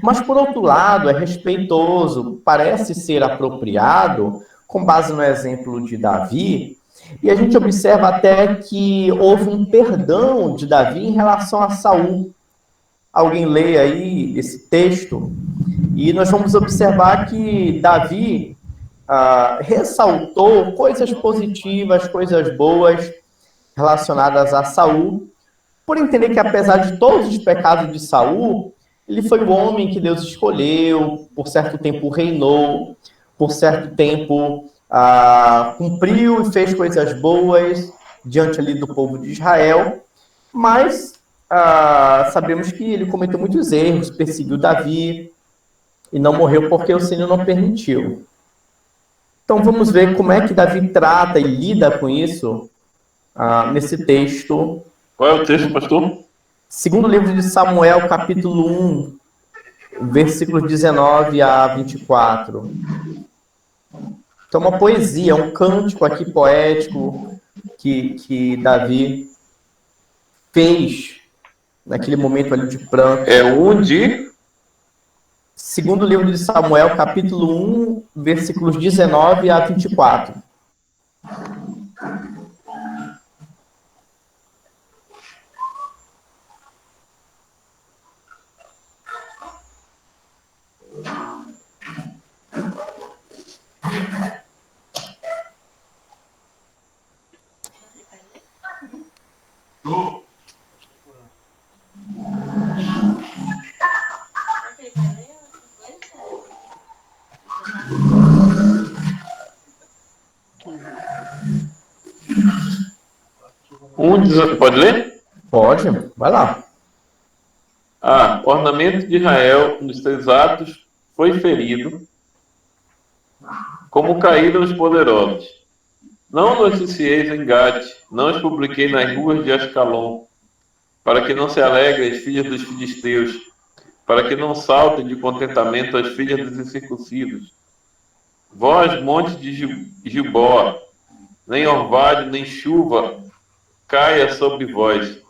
Mas, por outro lado, é respeitoso, parece ser apropriado, com base no exemplo de Davi, e a gente observa até que houve um perdão de Davi em relação a Saul. Alguém lê aí esse texto, e nós vamos observar que Davi ressaltou coisas positivas, coisas boas relacionadas a Saul, por entender que apesar de todos os pecados de Saul, ele foi o homem que Deus escolheu, por certo tempo reinou, por certo tempo cumpriu e fez coisas boas diante ali do povo de Israel, mas sabemos que ele cometeu muitos erros, perseguiu Davi e não morreu porque o Senhor não permitiu. Então vamos ver como é que Davi trata e lida com isso nesse texto. Qual é o texto, pastor? Segundo livro de Samuel, capítulo 1, versículos 19 a 24. Então, uma poesia, um cântico aqui poético que Davi fez naquele momento ali de pranto. É um de... Segundo livro de Samuel, capítulo 1, versículos 19 a 24. Pode ler? Pode, vai lá. Ornamento de Israel nos teus atos foi ferido, como caíram os poderosos. Não noticiei em Gate, não os publiquei nas ruas de Ascalon, para que não se alegrem as filhas dos filisteus, para que não saltem de contentamento as filhas dos incircuncisos. Vós, monte de Gilboa, nem orvalho, nem chuva caia sobre vós,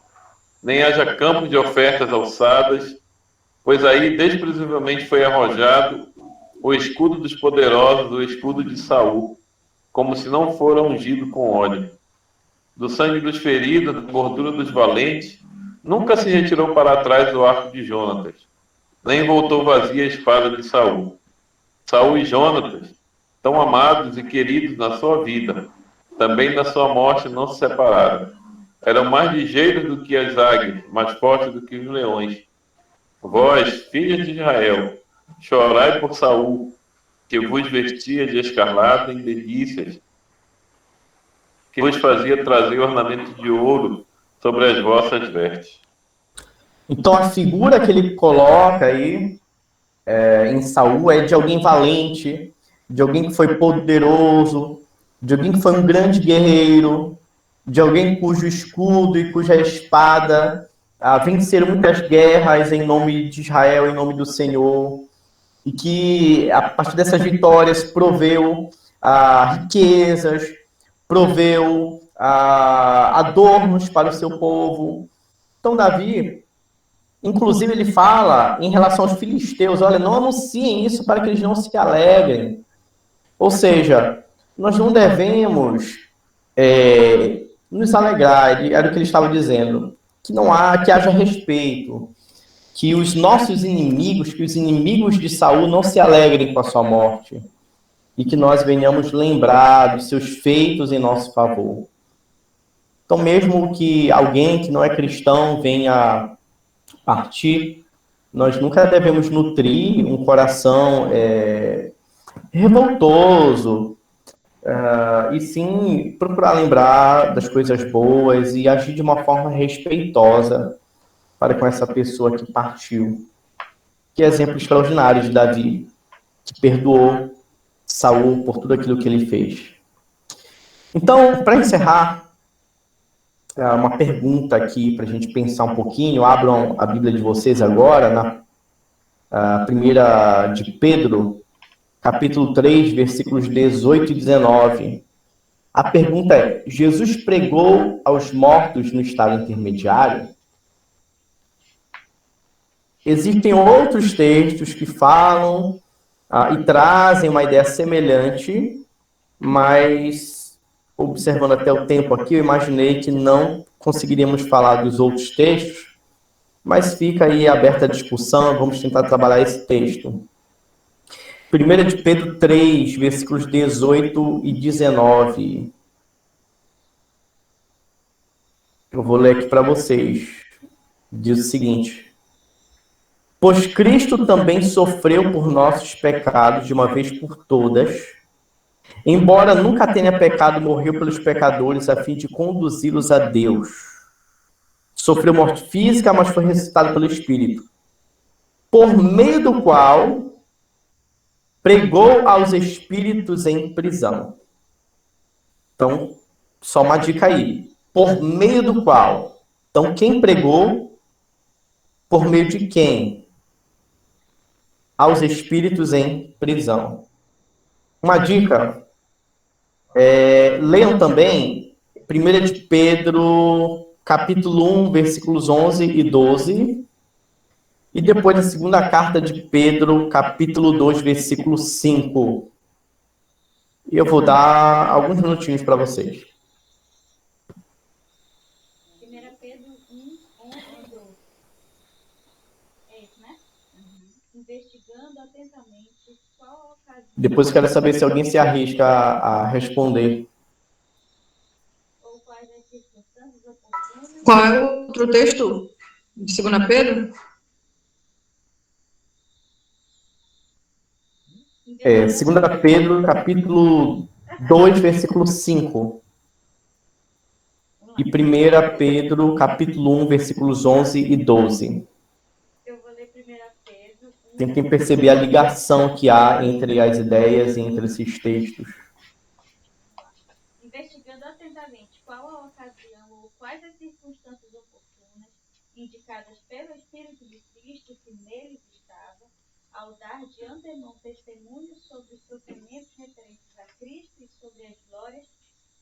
nem haja campos de ofertas alçadas, pois aí desprezivelmente foi arrojado o escudo dos poderosos, o escudo de Saul, como se não fora ungido com óleo. Do sangue dos feridos, da gordura dos valentes, nunca se retirou para trás o arco de Jonatas, nem voltou vazia a espada de Saul. Saul e Jonatas, tão amados e queridos na sua vida, também na sua morte não se separaram. Eram mais ligeiros do que as águias, mais fortes do que os leões. Vós, filhas de Israel, chorai por Saul, que vos vestia de escarlata em delícias, que vos fazia trazer ornamento de ouro sobre as vossas vestes. Então a figura que ele coloca aí em Saul é de alguém valente, de alguém que foi poderoso, de alguém que foi um grande guerreiro, de alguém cujo escudo e cuja espada venceram muitas guerras em nome de Israel, em nome do Senhor, e que a partir dessas vitórias proveu riquezas, proveu adornos para o seu povo. Então Davi, inclusive, ele fala em relação aos filisteus, olha, não anunciem isso para que eles não se alegrem. Ou seja, nós não devemos nos alegrar, era o que ele estava dizendo, que haja respeito, que os nossos inimigos, que os inimigos de Saul não se alegrem com a sua morte, e que nós venhamos lembrar dos seus feitos em nosso favor. Então, mesmo que alguém que não é cristão venha partir, nós nunca devemos nutrir um coração revoltoso, e sim procurar lembrar das coisas boas e agir de uma forma respeitosa para com essa pessoa que partiu. Que exemplo extraordinário de Davi. que perdoou Saul por tudo aquilo que ele fez. Então, para encerrar, uma pergunta aqui para a gente pensar um pouquinho. Abram a Bíblia de vocês agora, na primeira de Pedro, capítulo 3, versículos 18 e 19. A pergunta é: Jesus pregou aos mortos no estado intermediário? Existem outros textos que falam e trazem uma ideia semelhante, mas, observando até o tempo aqui, eu imaginei que não conseguiríamos falar dos outros textos, mas fica aí aberta a discussão, vamos tentar trabalhar esse texto. 1 de Pedro 3, versículos 18 e 19. Eu vou ler aqui para vocês. Diz o seguinte: pois Cristo também sofreu por nossos pecados de uma vez por todas, embora nunca tenha pecado, morreu pelos pecadores a fim de conduzi-los a Deus. Sofreu morte física, mas foi ressuscitado pelo Espírito, por meio do qual pregou aos espíritos em prisão. Então, só uma dica aí. Por meio do qual. Então, quem pregou? Por meio de quem? Aos espíritos em prisão. Uma dica. Leiam também 1 de Pedro, capítulo 1, versículos 11 e 12. E depois a segunda carta de Pedro, capítulo 2, versículo 5. E eu vou dar alguns minutinhos para vocês. 1 Pedro 1, 11 e 12. É isso, né? Investigando atentamente qual a ocasião... Depois eu quero saber se alguém se arrisca a responder. ou quais as circunstâncias oportunas... Qual é o outro texto de 2 Pedro? 2 Pedro, capítulo 2, versículo 5. E 1 Pedro, capítulo 1, versículos 11 e 12. Eu vou ler 1 Pedro 1, Tentem perceber a ligação que há entre as ideias e entre esses textos. investigando atentamente qual a ocasião ou quais as circunstâncias oportunas indicadas pelo Espírito de Cristo que neles estava, ao dar de antemão testemunho sobre os sofrimentos referentes a Cristo e sobre as glórias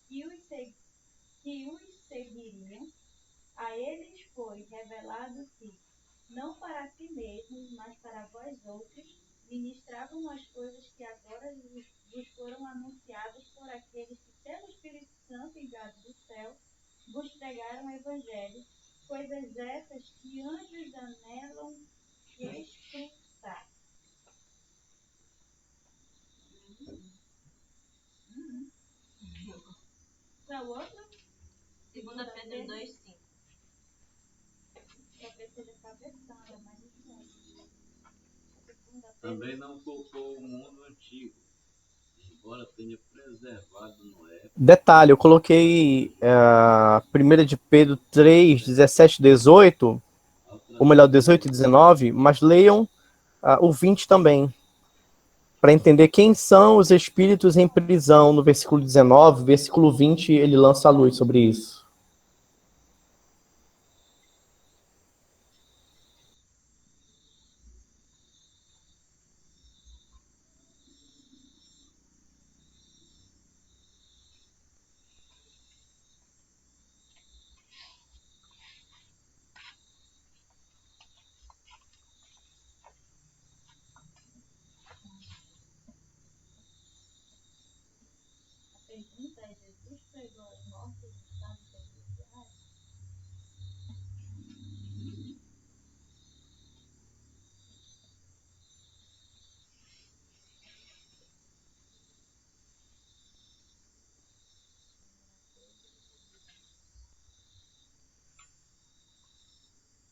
que os seguiriam, a eles foi revelado que, não para si mesmos, mas para vós outros, ministravam as coisas que agora vos foram anunciadas por aqueles que, pelo Espírito Santo enviado do céu, vos pregaram o Evangelho, coisas essas que anjos anelam escrutar. Qual outro? 2 Pedro 2, 5. Para ver se ele está versando, mas não. Também não poupou o mundo antigo, embora tenha preservado Noé. Detalhe, eu coloquei 1 de Pedro 3, 17 e 18, ou melhor, 18 e 19, mas leiam o 20 também, para entender quem são os espíritos em prisão no versículo 19, versículo 20, ele lança a luz sobre isso. Pergunta é: Jesus pregou aos mortos no estado intermediário?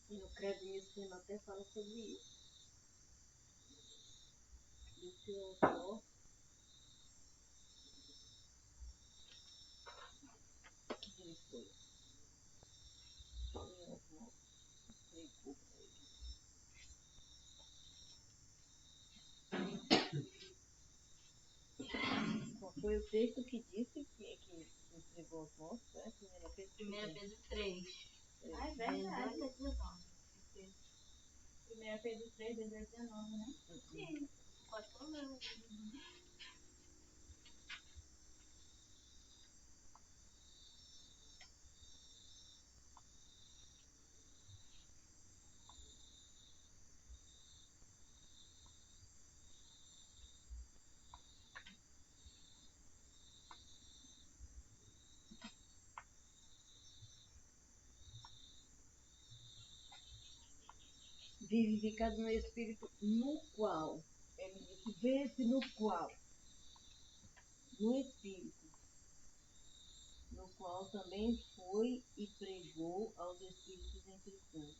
E no credo ensino até fala sobre isso. Do que o autor ele foi. texto que disse que entregou os mortos, né? 1 Pedro 3. Ah, é verdade. 1 Pedro 3, 19, né? Sim. Pode falar. Vivificado no Espírito, no qual, ele disse, vê-se no qual, no Espírito, no qual também foi e pregou aos Espíritos entre os santos.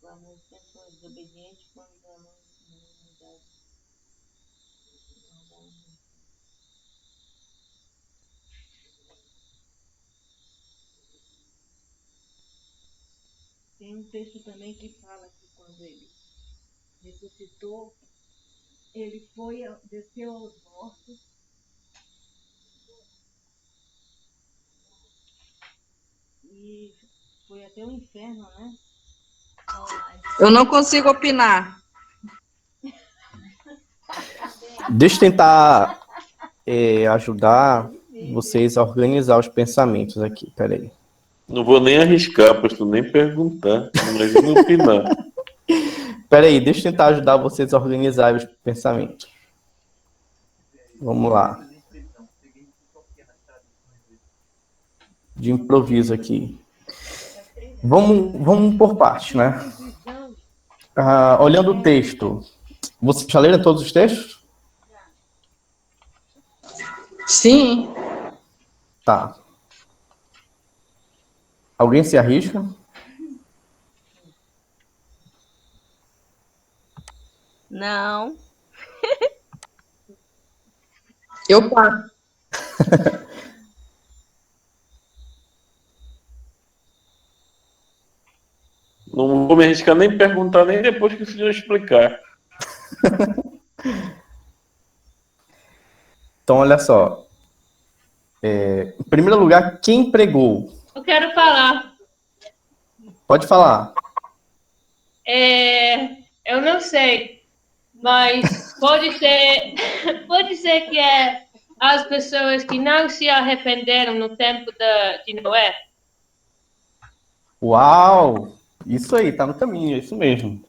Quando os pessoas desobedientes, quando não mudaram. Tem um texto também que fala que quando ele ressuscitou, ele desceu aos mortos e foi até o inferno, né? Eu não consigo opinar. Deixa eu tentar ajudar vocês a organizar os pensamentos aqui. Peraí. Não vou nem arriscar, pois tu nem perguntar, mas não opinar. Peraí, deixa eu tentar ajudar vocês a organizar os pensamentos. Vamos lá. De improviso aqui. Vamos por parte, né? Olhando o texto. Vocês já leram todos os textos? Sim. Tá. Alguém se arrisca? Não. Eu passo. Não vou me arriscar nem perguntar, nem depois que o senhor explicar. Então, olha só. Em primeiro lugar, quem pregou? Eu quero falar. Pode falar. Eu não sei, mas pode ser que as pessoas que não se arrependeram no tempo de Noé. Uau! Isso aí, tá no caminho, é isso mesmo.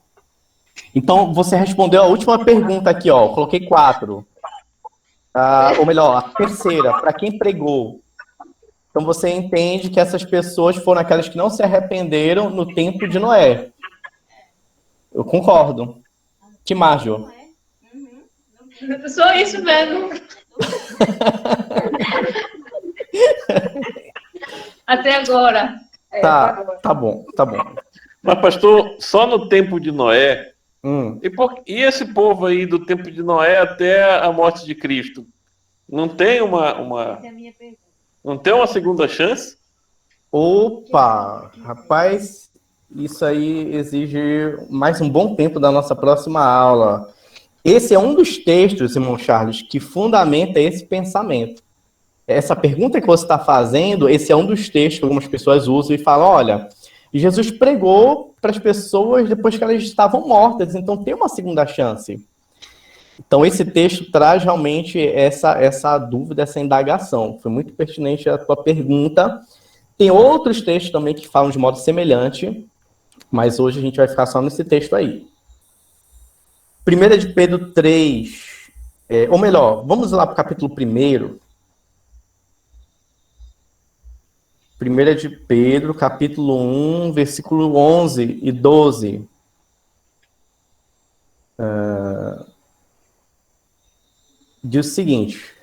Então, você respondeu a última pergunta aqui, ó. Coloquei 4. Ou melhor, a terceira, para quem pregou. Então, você entende que essas pessoas foram aquelas que não se arrependeram no tempo de Noé. Eu concordo. Que mais, Jô? Só isso mesmo. Até agora. Tá bom. Mas, pastor, só no tempo de Noé, e esse povo aí do tempo de Noé até a morte de Cristo? Não tem não tem uma segunda chance? Opa! Rapaz, isso aí exige mais um bom tempo da nossa próxima aula. Esse é um dos textos, irmão Charles, que fundamenta esse pensamento. Essa pergunta que você está fazendo, esse é um dos textos que algumas pessoas usam e falam, olha, Jesus pregou para as pessoas depois que elas estavam mortas, então tem uma segunda chance. Então esse texto traz realmente essa dúvida, essa indagação. Foi muito pertinente a tua pergunta. Tem outros textos também que falam de modo semelhante, mas hoje a gente vai ficar só nesse texto aí. 1 de Pedro 3, ou melhor, vamos lá para o capítulo 1. 1 de Pedro, capítulo 1, versículo 11 e 12. Diz o seguinte: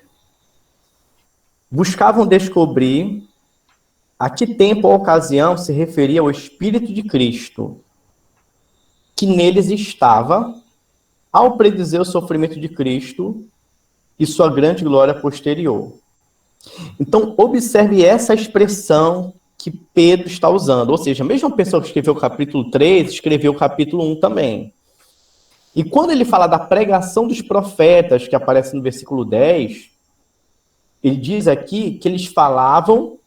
buscavam descobrir a que tempo ou ocasião se referia ao Espírito de Cristo, que neles estava, ao predizer o sofrimento de Cristo e sua grande glória posterior. Então, observe essa expressão que Pedro está usando. Ou seja, a mesma pessoa que escreveu o capítulo 3, escreveu o capítulo 1 também. E quando ele fala da pregação dos profetas, que aparece no versículo 10, ele diz aqui que eles falavam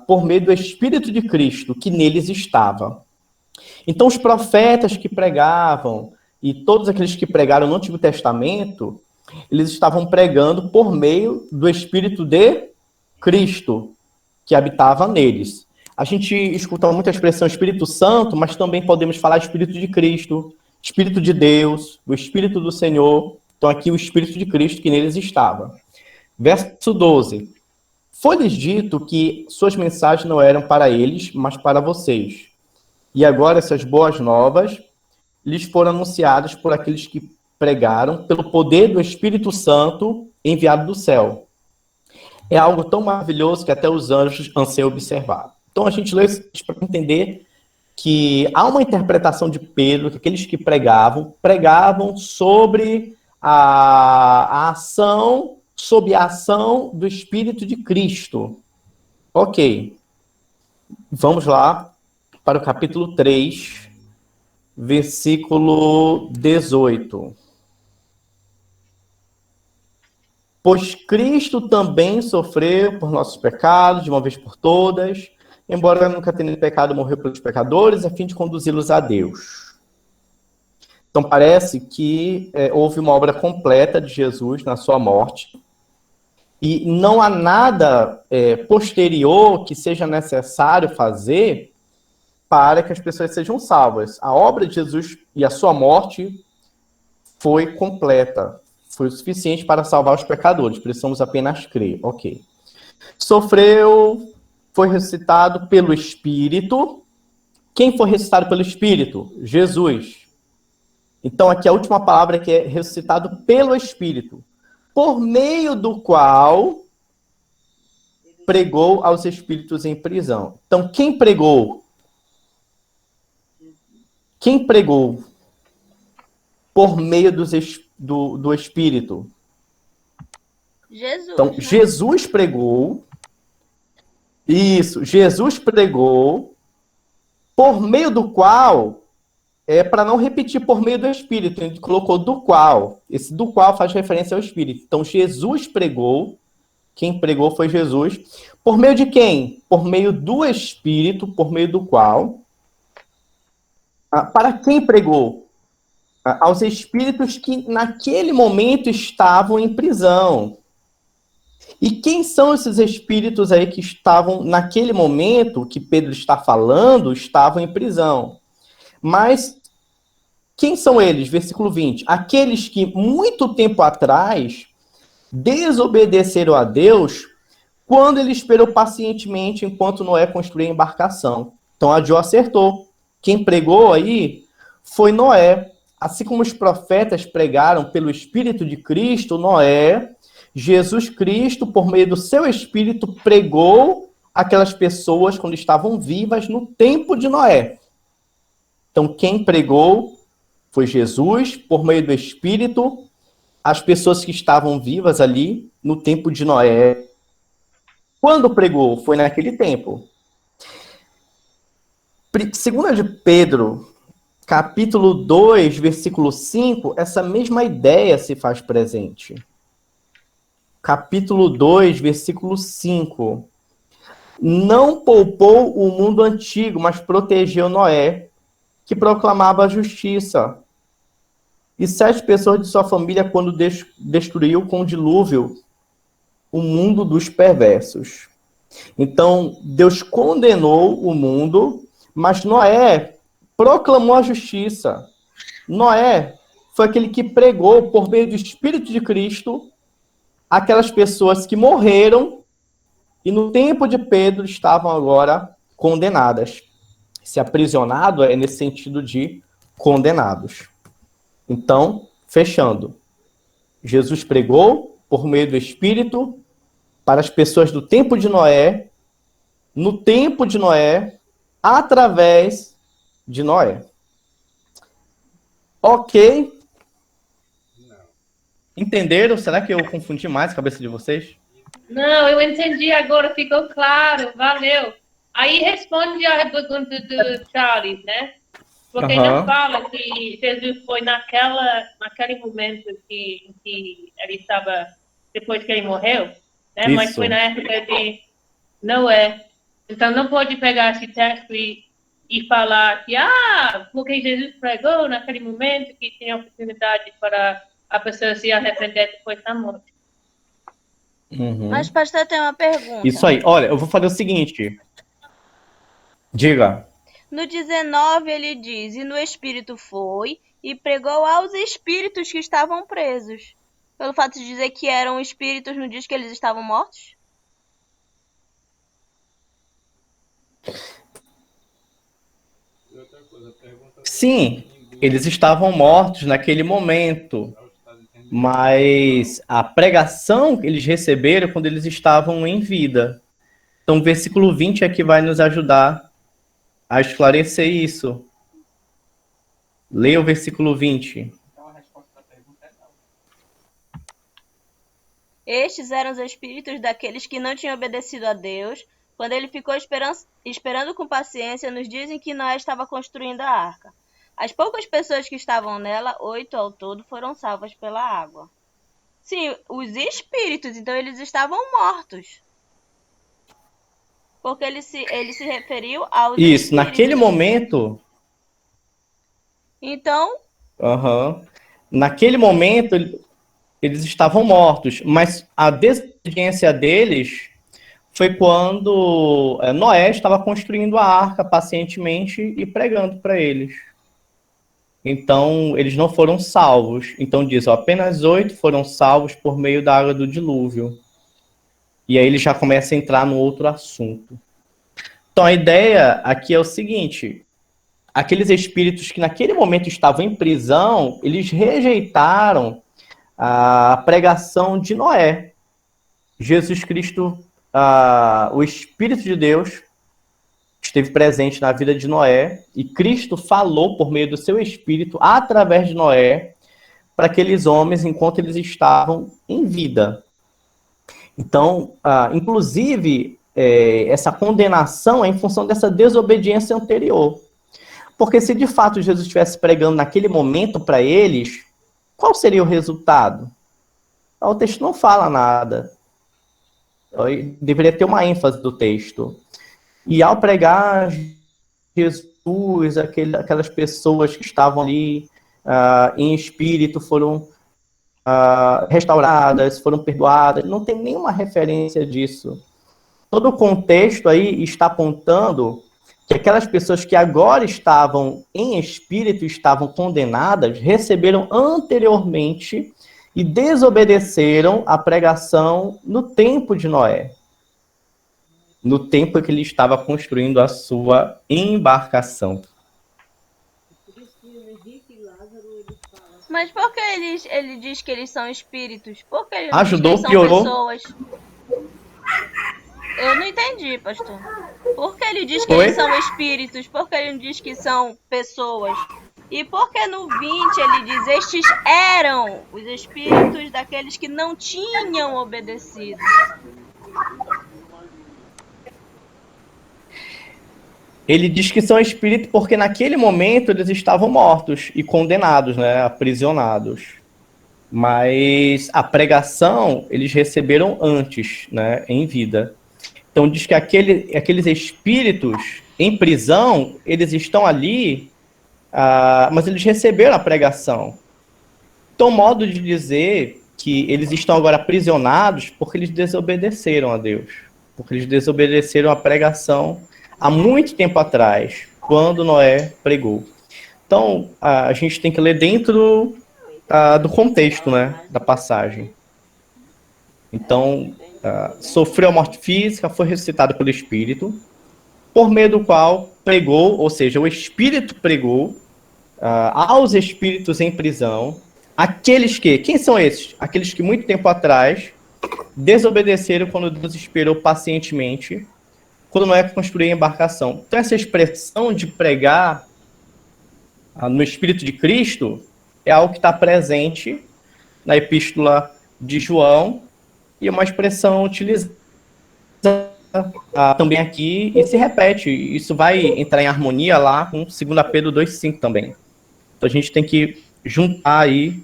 por meio do Espírito de Cristo, que neles estava. Então, os profetas que pregavam, e todos aqueles que pregaram no Antigo Testamento, eles estavam pregando por meio do Espírito de Cristo, que habitava neles. A gente escuta muito a expressão Espírito Santo, mas também podemos falar Espírito de Cristo, Espírito de Deus, o Espírito do Senhor. Então, aqui o Espírito de Cristo que neles estava. Verso 12. Foi-lhes dito que suas mensagens não eram para eles, mas para vocês. E agora essas boas novas lhes foram anunciadas por aqueles que pregaram pelo poder do Espírito Santo enviado do céu. É algo tão maravilhoso que até os anjos anseiam observar. Então, a gente lê isso para entender que há uma interpretação de Pedro, que aqueles que pregavam sobre a ação, sob a ação do Espírito de Cristo. Ok. Vamos lá para o capítulo 3, versículo 18. Pois Cristo também sofreu por nossos pecados, de uma vez por todas, embora nunca tenha pecado, morreu pelos pecadores, a fim de conduzi-los a Deus. Então, parece que houve uma obra completa de Jesus na sua morte, e não há nada posterior que seja necessário fazer para que as pessoas sejam salvas. A obra de Jesus e a sua morte foi completa, foi o suficiente para salvar os pecadores, precisamos apenas crer. Ok. Sofreu, foi ressuscitado pelo Espírito. Quem foi ressuscitado pelo Espírito? Jesus. Então, aqui a última palavra que é ressuscitado pelo Espírito, por meio do qual pregou aos espíritos em prisão. Então, quem pregou? Quem pregou por meio do Espírito? Jesus. Então, Jesus pregou. Isso, Jesus pregou, por meio do qual, para não repetir por meio do Espírito, ele colocou do qual. Esse do qual faz referência ao Espírito. Então, Jesus pregou, quem pregou foi Jesus. Por meio de quem? Por meio do Espírito, por meio do qual. Para quem pregou? Aos espíritos que naquele momento estavam em prisão. E quem são esses espíritos aí que estavam, naquele momento que Pedro está falando, estavam em prisão? Mas quem são eles? Versículo 20. Aqueles que muito tempo atrás desobedeceram a Deus quando ele esperou pacientemente enquanto Noé construía a embarcação. Então a Jo acertou. Quem pregou aí foi Noé. Assim como os profetas pregaram pelo Espírito de Cristo, Noé, Jesus Cristo, por meio do seu Espírito, pregou aquelas pessoas quando estavam vivas no tempo de Noé. Então, quem pregou foi Jesus, por meio do Espírito, as pessoas que estavam vivas ali no tempo de Noé. Quando pregou? Foi naquele tempo. Segunda de Pedro, capítulo 2, versículo 5, essa mesma ideia se faz presente. Capítulo 2, versículo 5. Não poupou o mundo antigo, mas protegeu Noé, que proclamava a justiça. E 7 pessoas de sua família, quando destruiu com o dilúvio o mundo dos perversos. Então, Deus condenou o mundo, mas Noé proclamou a justiça. Noé foi aquele que pregou, por meio do Espírito de Cristo, aquelas pessoas que morreram e no tempo de Pedro estavam agora condenadas. Se aprisionado é nesse sentido de condenados. Então, fechando. Jesus pregou por meio do Espírito para as pessoas do tempo de Noé, no tempo de Noé, através de Noé. Ok? Entenderam? Será que eu confundi mais a cabeça de vocês? Não, eu entendi agora, ficou claro, valeu. Aí responde a pergunta do Charles, né? Porque não fala que Jesus foi naquele momento que ele estava, depois que ele morreu, né? Mas foi na época de Noé. Então não pode pegar esse texto e falar que, porque Jesus pregou naquele momento que tinha oportunidade para a pessoa se arrepender depois da morte. Mas, pastor, tem uma pergunta. Isso aí. Olha, eu vou fazer o seguinte. Diga. No 19 ele diz, e no Espírito foi e pregou aos espíritos que estavam presos. Pelo fato de dizer que eram espíritos, não diz que eles estavam mortos? Sim, eles estavam mortos naquele momento, mas a pregação que eles receberam quando eles estavam em vida. Então, o versículo 20 é que vai nos ajudar a esclarecer isso. Leia o versículo 20. Estes eram os espíritos daqueles que não tinham obedecido a Deus, quando ele ficou esperando com paciência nos dias em que Noé estava construindo a arca. As poucas pessoas que estavam nela, 8 ao todo, foram salvas pela água. Sim, os espíritos, então eles estavam mortos. Porque ele se referiu aos espíritos. Isso, naquele momento... Então... Naquele momento, eles estavam mortos, mas a desobediência deles foi quando Noé estava construindo a arca pacientemente e pregando para eles. Então, eles não foram salvos. Então, diz, apenas 8 foram salvos por meio da água do dilúvio. E aí ele já começa a entrar no outro assunto. Então, a ideia aqui é o seguinte: aqueles espíritos que naquele momento estavam em prisão, eles rejeitaram a pregação de Noé. Jesus Cristo, o Espírito de Deus, esteve presente na vida de Noé, e Cristo falou por meio do seu Espírito, através de Noé, para aqueles homens enquanto eles estavam em vida. Então, inclusive, essa condenação é em função dessa desobediência anterior. Porque se de fato Jesus estivesse pregando naquele momento para eles, qual seria o resultado? O texto não fala nada. Deveria ter uma ênfase do texto. E ao pregar Jesus, aquelas pessoas que estavam ali em espírito foram restauradas, foram perdoadas. Não tem nenhuma referência disso. Todo o contexto aí está apontando que aquelas pessoas que agora estavam em espírito, estavam condenadas, receberam anteriormente e desobedeceram a pregação no tempo de Noé. No tempo que ele estava construindo a sua embarcação. Mas por que ele diz que eles são espíritos? Por que ele não ajudou, diz que eles piorou? são pessoas? Eu não entendi, pastor. Por que ele diz que Oi? eles são espíritos? Por que ele não diz que são pessoas? E por que no 20 ele diz, estes eram os espíritos daqueles que não tinham obedecido? Ele diz que são espíritos porque naquele momento eles estavam mortos e condenados, né, aprisionados. Mas a pregação eles receberam antes, né, em vida. Então diz que aqueles espíritos em prisão, eles estão ali, mas eles receberam a pregação. Então, modo de dizer que eles estão agora aprisionados porque eles desobedeceram a Deus. Porque eles desobedeceram a pregação há muito tempo atrás, quando Noé pregou. Então, a gente tem que ler dentro do contexto, né, da passagem. Então, sofreu a morte física, foi ressuscitado pelo Espírito, por meio do qual pregou, ou seja, o Espírito pregou aos espíritos em prisão, aqueles que, quem são esses? Aqueles que muito tempo atrás desobedeceram quando Deus esperou pacientemente, quando Noé construiu a embarcação. Então, essa expressão de pregar no Espírito de Cristo é algo que está presente na Epístola de João, e é uma expressão utilizada também aqui e se repete. Isso vai entrar em harmonia lá com 2 Pedro 2,5 também. Então a gente tem que juntar aí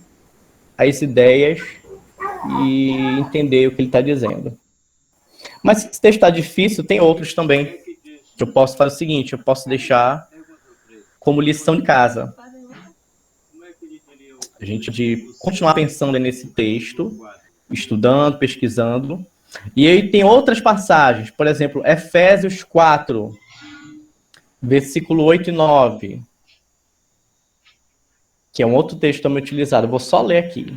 as ideias e entender o que ele está dizendo. Mas se esse texto está difícil, tem outros também. Que eu posso fazer o seguinte, eu posso deixar como lição de casa. A gente de continuar pensando nesse texto, estudando, pesquisando. E aí tem outras passagens, por exemplo, Efésios 4, versículo 8 e 9, que é um outro texto também utilizado. Eu vou só ler aqui.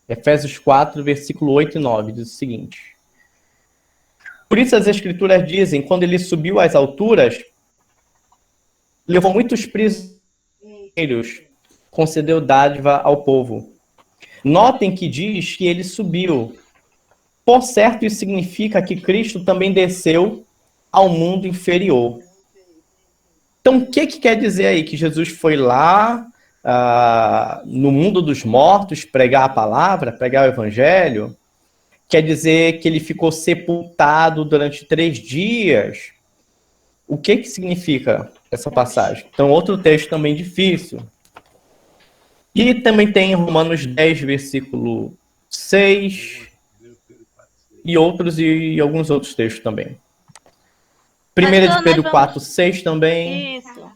Efésios 4, versículo 8 e 9, diz o seguinte: por isso as Escrituras dizem, quando ele subiu às alturas, levou muitos prisioneiros, concedeu dádiva ao povo. Notem que diz que ele subiu. Por certo, isso significa que Cristo também desceu ao mundo inferior. Então, o que quer dizer aí? Que Jesus foi lá no mundo dos mortos pregar a palavra, pregar o evangelho? Quer dizer que ele ficou sepultado durante 3 dias? O que significa essa passagem? Então, outro texto também difícil. E também tem Romanos 10, versículo 6, e alguns outros textos também. 1 de Pedro 4, 6 também. Isso.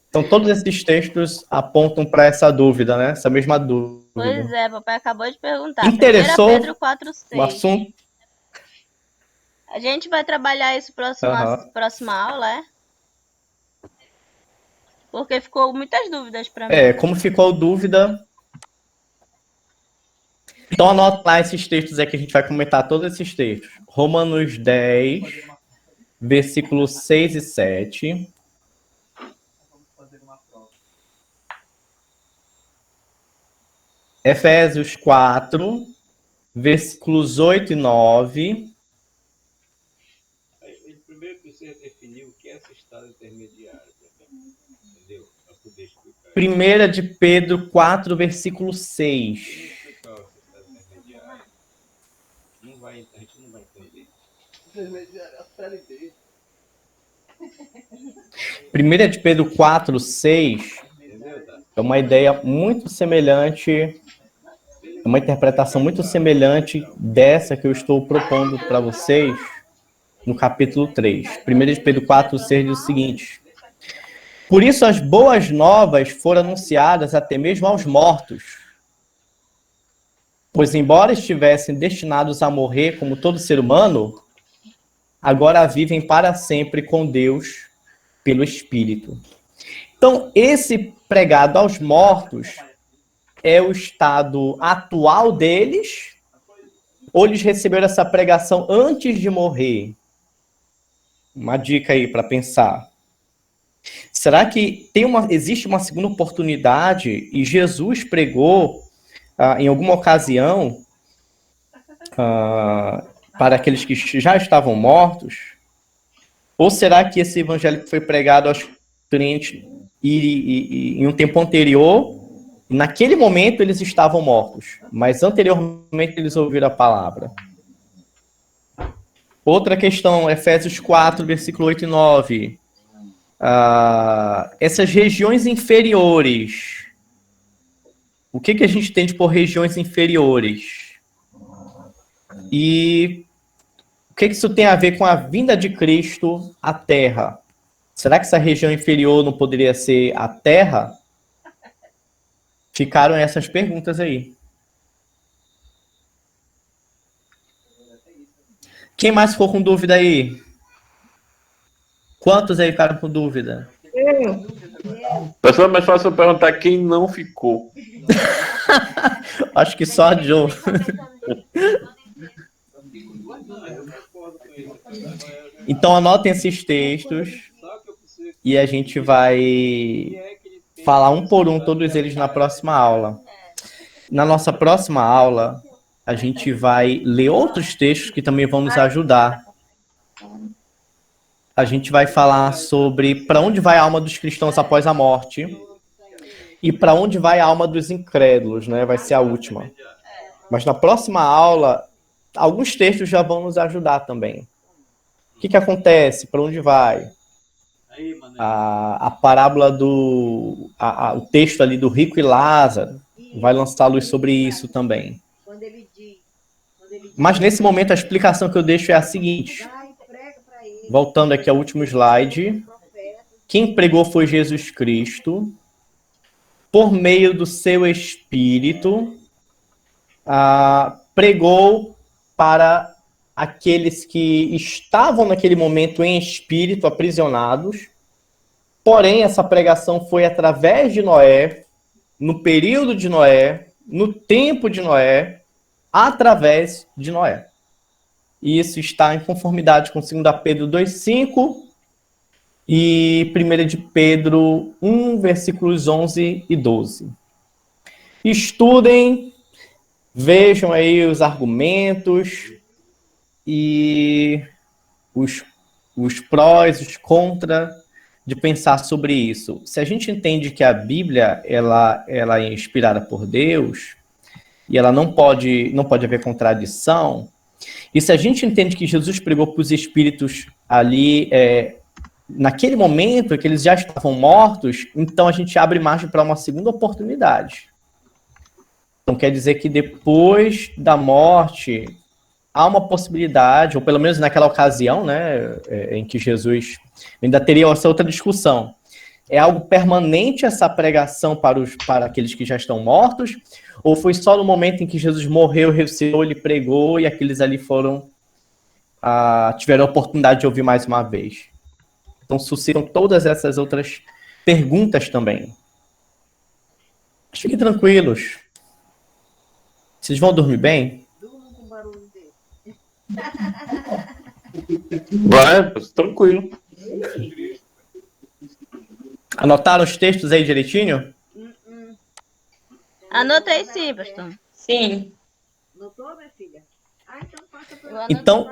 Então, todos esses textos apontam para essa dúvida, né? Essa mesma dúvida. Pois é, papai acabou de perguntar. Interessou 1 Pedro 4, 6. o assunto? A gente vai trabalhar isso próxima aula, é? Porque ficou muitas dúvidas para mim. Como ficou dúvida... Então, anota lá esses textos aqui, a gente vai comentar todos esses textos. Romanos 10, versículos 6 e 7. Efésios 4, versículos 8 e 9. Primeiro precisa definir o que é esse estado intermediário. Entendeu? Para poder explicar. 1 de Pedro 4, versículo 6. A gente não vai entender. Intermediário é a série B. 1 de Pedro 4, 6 é uma ideia muito semelhante, é uma interpretação muito semelhante dessa que eu estou propondo para vocês no capítulo 3. 1 de Pedro 4, 6 diz o seguinte: por isso as boas novas foram anunciadas até mesmo aos mortos, pois embora estivessem destinados a morrer como todo ser humano, agora vivem para sempre com Deus pelo Espírito. Então, esse pregado aos mortos é o estado atual deles, ou eles receberam essa pregação antes de morrer? Uma dica aí para pensar. Será que existe uma segunda oportunidade e Jesus pregou em alguma ocasião para aqueles que já estavam mortos? Ou será que esse evangelho foi pregado aos crentes em um tempo anterior, e naquele momento eles estavam mortos, mas anteriormente eles ouviram a palavra? Outra questão, Efésios 4, versículo 8 e 9. Essas regiões inferiores, o que a gente entende por regiões inferiores? E o que isso tem a ver com a vinda de Cristo à Terra? Será que essa região inferior não poderia ser a Terra? Ficaram essas perguntas aí. Quem mais ficou com dúvida aí? Quantos aí ficaram com dúvida? Pessoal, é mais fácil eu perguntar quem não ficou. Acho que só a Joe. Então anotem esses textos e a gente vai falar um por um todos eles na próxima aula. Na nossa próxima aula, a gente vai ler outros textos que também vão nos ajudar. A gente vai falar sobre para onde vai a alma dos cristãos após a morte e para onde vai a alma dos incrédulos, né? Vai ser a última. Mas na próxima aula, alguns textos já vão nos ajudar também. O que acontece? Para onde vai? A parábola o texto ali do rico e Lázaro vai lançar luz sobre isso também. Mas nesse momento a explicação que eu deixo é a seguinte. Voltando aqui ao último slide. Quem pregou foi Jesus Cristo. Por meio do seu Espírito, pregou para aqueles que estavam naquele momento em espírito, aprisionados. Porém, essa pregação foi através de Noé, no período de Noé, no tempo de Noé, através de Noé. E isso está em conformidade com 2 Pedro 2,5 e 1 de Pedro 1, versículos 11 e 12. Estudem, vejam aí os argumentos e os prós, os contras de pensar sobre isso. Se a gente entende que a Bíblia ela é inspirada por Deus e ela não pode haver contradição, e se a gente entende que Jesus pregou para os espíritos ali naquele momento que eles já estavam mortos, então a gente abre margem para uma segunda oportunidade. Então quer dizer que depois da morte há uma possibilidade, ou pelo menos naquela ocasião, né, em que Jesus ainda teria essa outra discussão. É algo permanente essa pregação para aqueles que já estão mortos? Ou foi só no momento em que Jesus morreu, ressuscitou, ele pregou e aqueles ali tiveram a oportunidade de ouvir mais uma vez? Então suscitam todas essas outras perguntas também. Mas fiquem tranquilos. Vocês vão dormir bem? Vai, tranquilo. Anotaram os textos aí direitinho? Anotei sim, pastor. Sim. Anotou, minha filha? Então,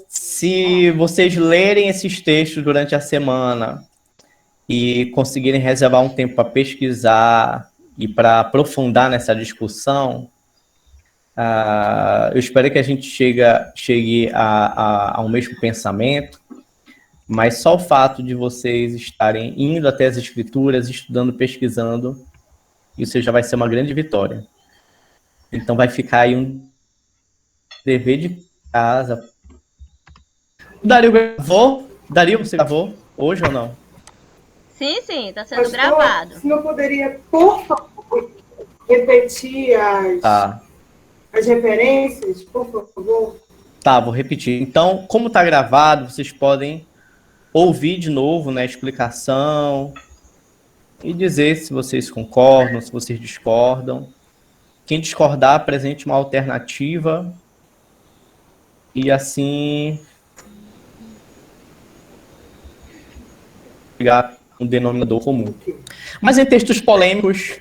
se vocês lerem esses textos durante a semana e conseguirem reservar um tempo para pesquisar e para aprofundar nessa discussão, eu espero que a gente chegue ao mesmo pensamento, mas só o fato de vocês estarem indo até as escrituras, estudando, pesquisando, isso já vai ser uma grande vitória. Então vai ficar aí um dever de casa. O Dario gravou? Dario, você gravou hoje ou não? Sim, está sendo gravado. Se não poderia, por favor, repetir as referências, por favor? Tá, vou repetir. Então, como está gravado, vocês podem ouvir de novo, né, a explicação e dizer se vocês concordam, se vocês discordam. Quem discordar, apresente uma alternativa e assim chegar a um denominador comum. Mas em textos polêmicos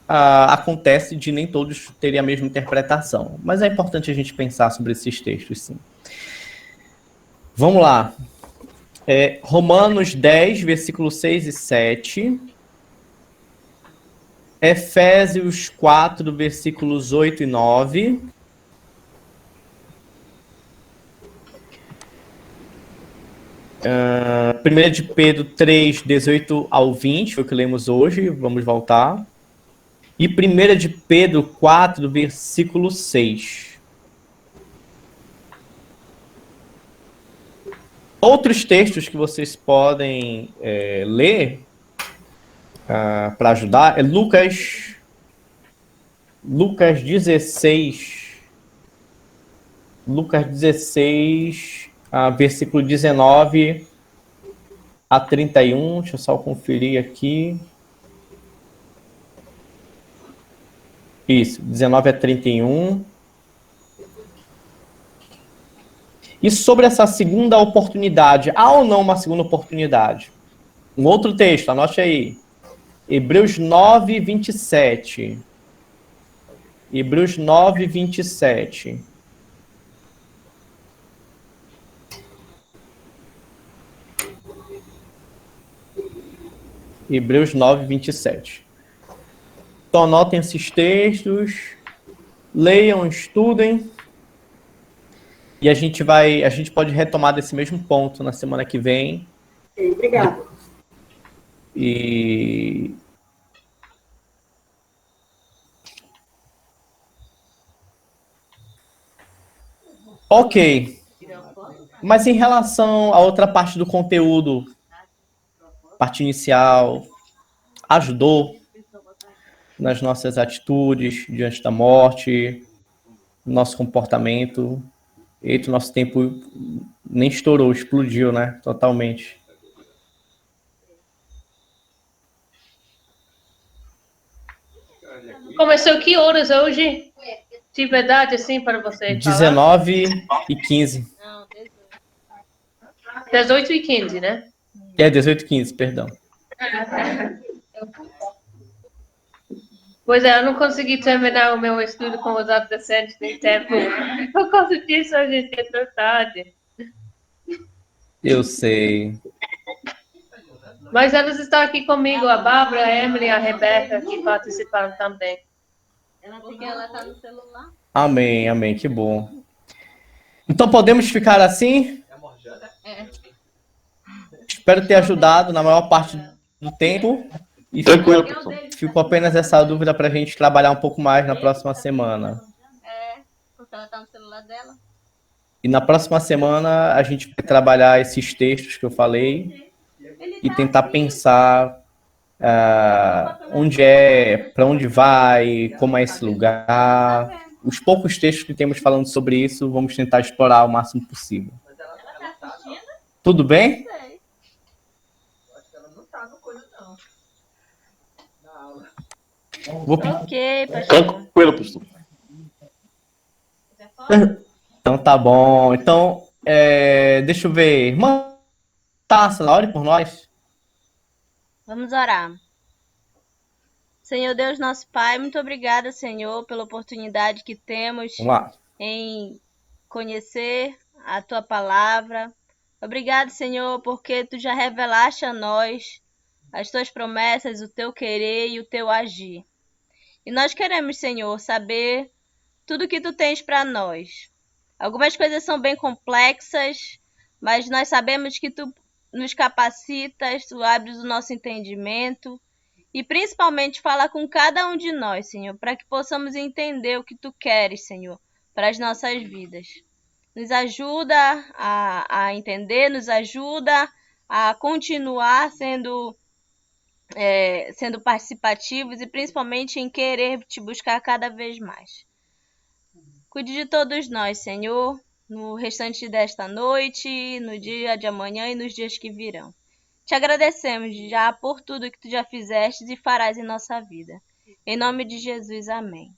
acontece de nem todos terem a mesma interpretação. Mas é importante a gente pensar sobre esses textos, sim. Vamos lá. Romanos 10, versículos 6 e 7. Efésios 4, versículos 8 e 9. Primeira de Pedro 3, 18 ao 20, foi o que lemos hoje, vamos voltar. E 1 de Pedro 4, versículo 6. Outros textos que vocês podem ler para ajudar é Lucas 16. Lucas 16, versículo 19 a 31. Deixa eu só conferir aqui. Isso, 19 a 31. E sobre essa segunda oportunidade, há ou não uma segunda oportunidade? Um outro texto, anote aí. Hebreus 9, 27. Hebreus 9, 27. Hebreus 9, 27. Então anotem esses textos, leiam, estudem E a gente pode retomar desse mesmo ponto na semana que vem. Obrigada. E ok. Mas em relação à outra parte do conteúdo, parte inicial, ajudou nas nossas atitudes diante da morte, nosso comportamento. Eita, o nosso tempo nem estourou, explodiu, né? Totalmente. Começou que horas hoje? De verdade, assim, para você 19h15. Não, 18h15, né? 18h15, perdão. Pois é, eu não consegui terminar o meu estudo com os adolescentes em tempo. Por causa disso, a gente entrou tarde. Eu sei. Mas elas estão aqui comigo, a Bárbara, a Emily e a Rebeca, que participaram também. Porque ela tá no celular. Amém, amém, que bom. Então podemos ficar assim? Espero ter ajudado na maior parte do tempo. E Tranquilo, professor. ficou apenas essa dúvida para a gente trabalhar um pouco mais na próxima semana. Porque ela tá no celular dela. E na próxima semana a gente vai trabalhar esses textos que eu falei e tentar pensar onde é, para onde vai, como é esse lugar. Os poucos textos que temos falando sobre isso, vamos tentar explorar o máximo possível. Tudo bem? Ok, pastor. Tranquilo, pastor. Então tá bom. Então, deixa eu ver. Irmã Tarsila, ore por nós. Vamos orar. Senhor Deus, nosso Pai, muito obrigada, Senhor, pela oportunidade que temos Vamos lá. em conhecer a Tua palavra. Obrigado, Senhor, porque Tu já revelaste a nós as Tuas promessas, o Teu querer e o Teu agir. E nós queremos, Senhor, saber tudo que Tu tens para nós. Algumas coisas são bem complexas, mas nós sabemos que Tu nos capacitas, Tu abres o nosso entendimento e principalmente fala com cada um de nós, Senhor, para que possamos entender o que Tu queres, Senhor, para as nossas vidas. Nos ajuda a entender, nos ajuda a continuar sendo participativos e principalmente em querer Te buscar cada vez mais. Cuide de todos nós, Senhor, no restante desta noite, no dia de amanhã e nos dias que virão. Te agradecemos já por tudo que Tu já fizeste e farás em nossa vida. Em nome de Jesus, amém.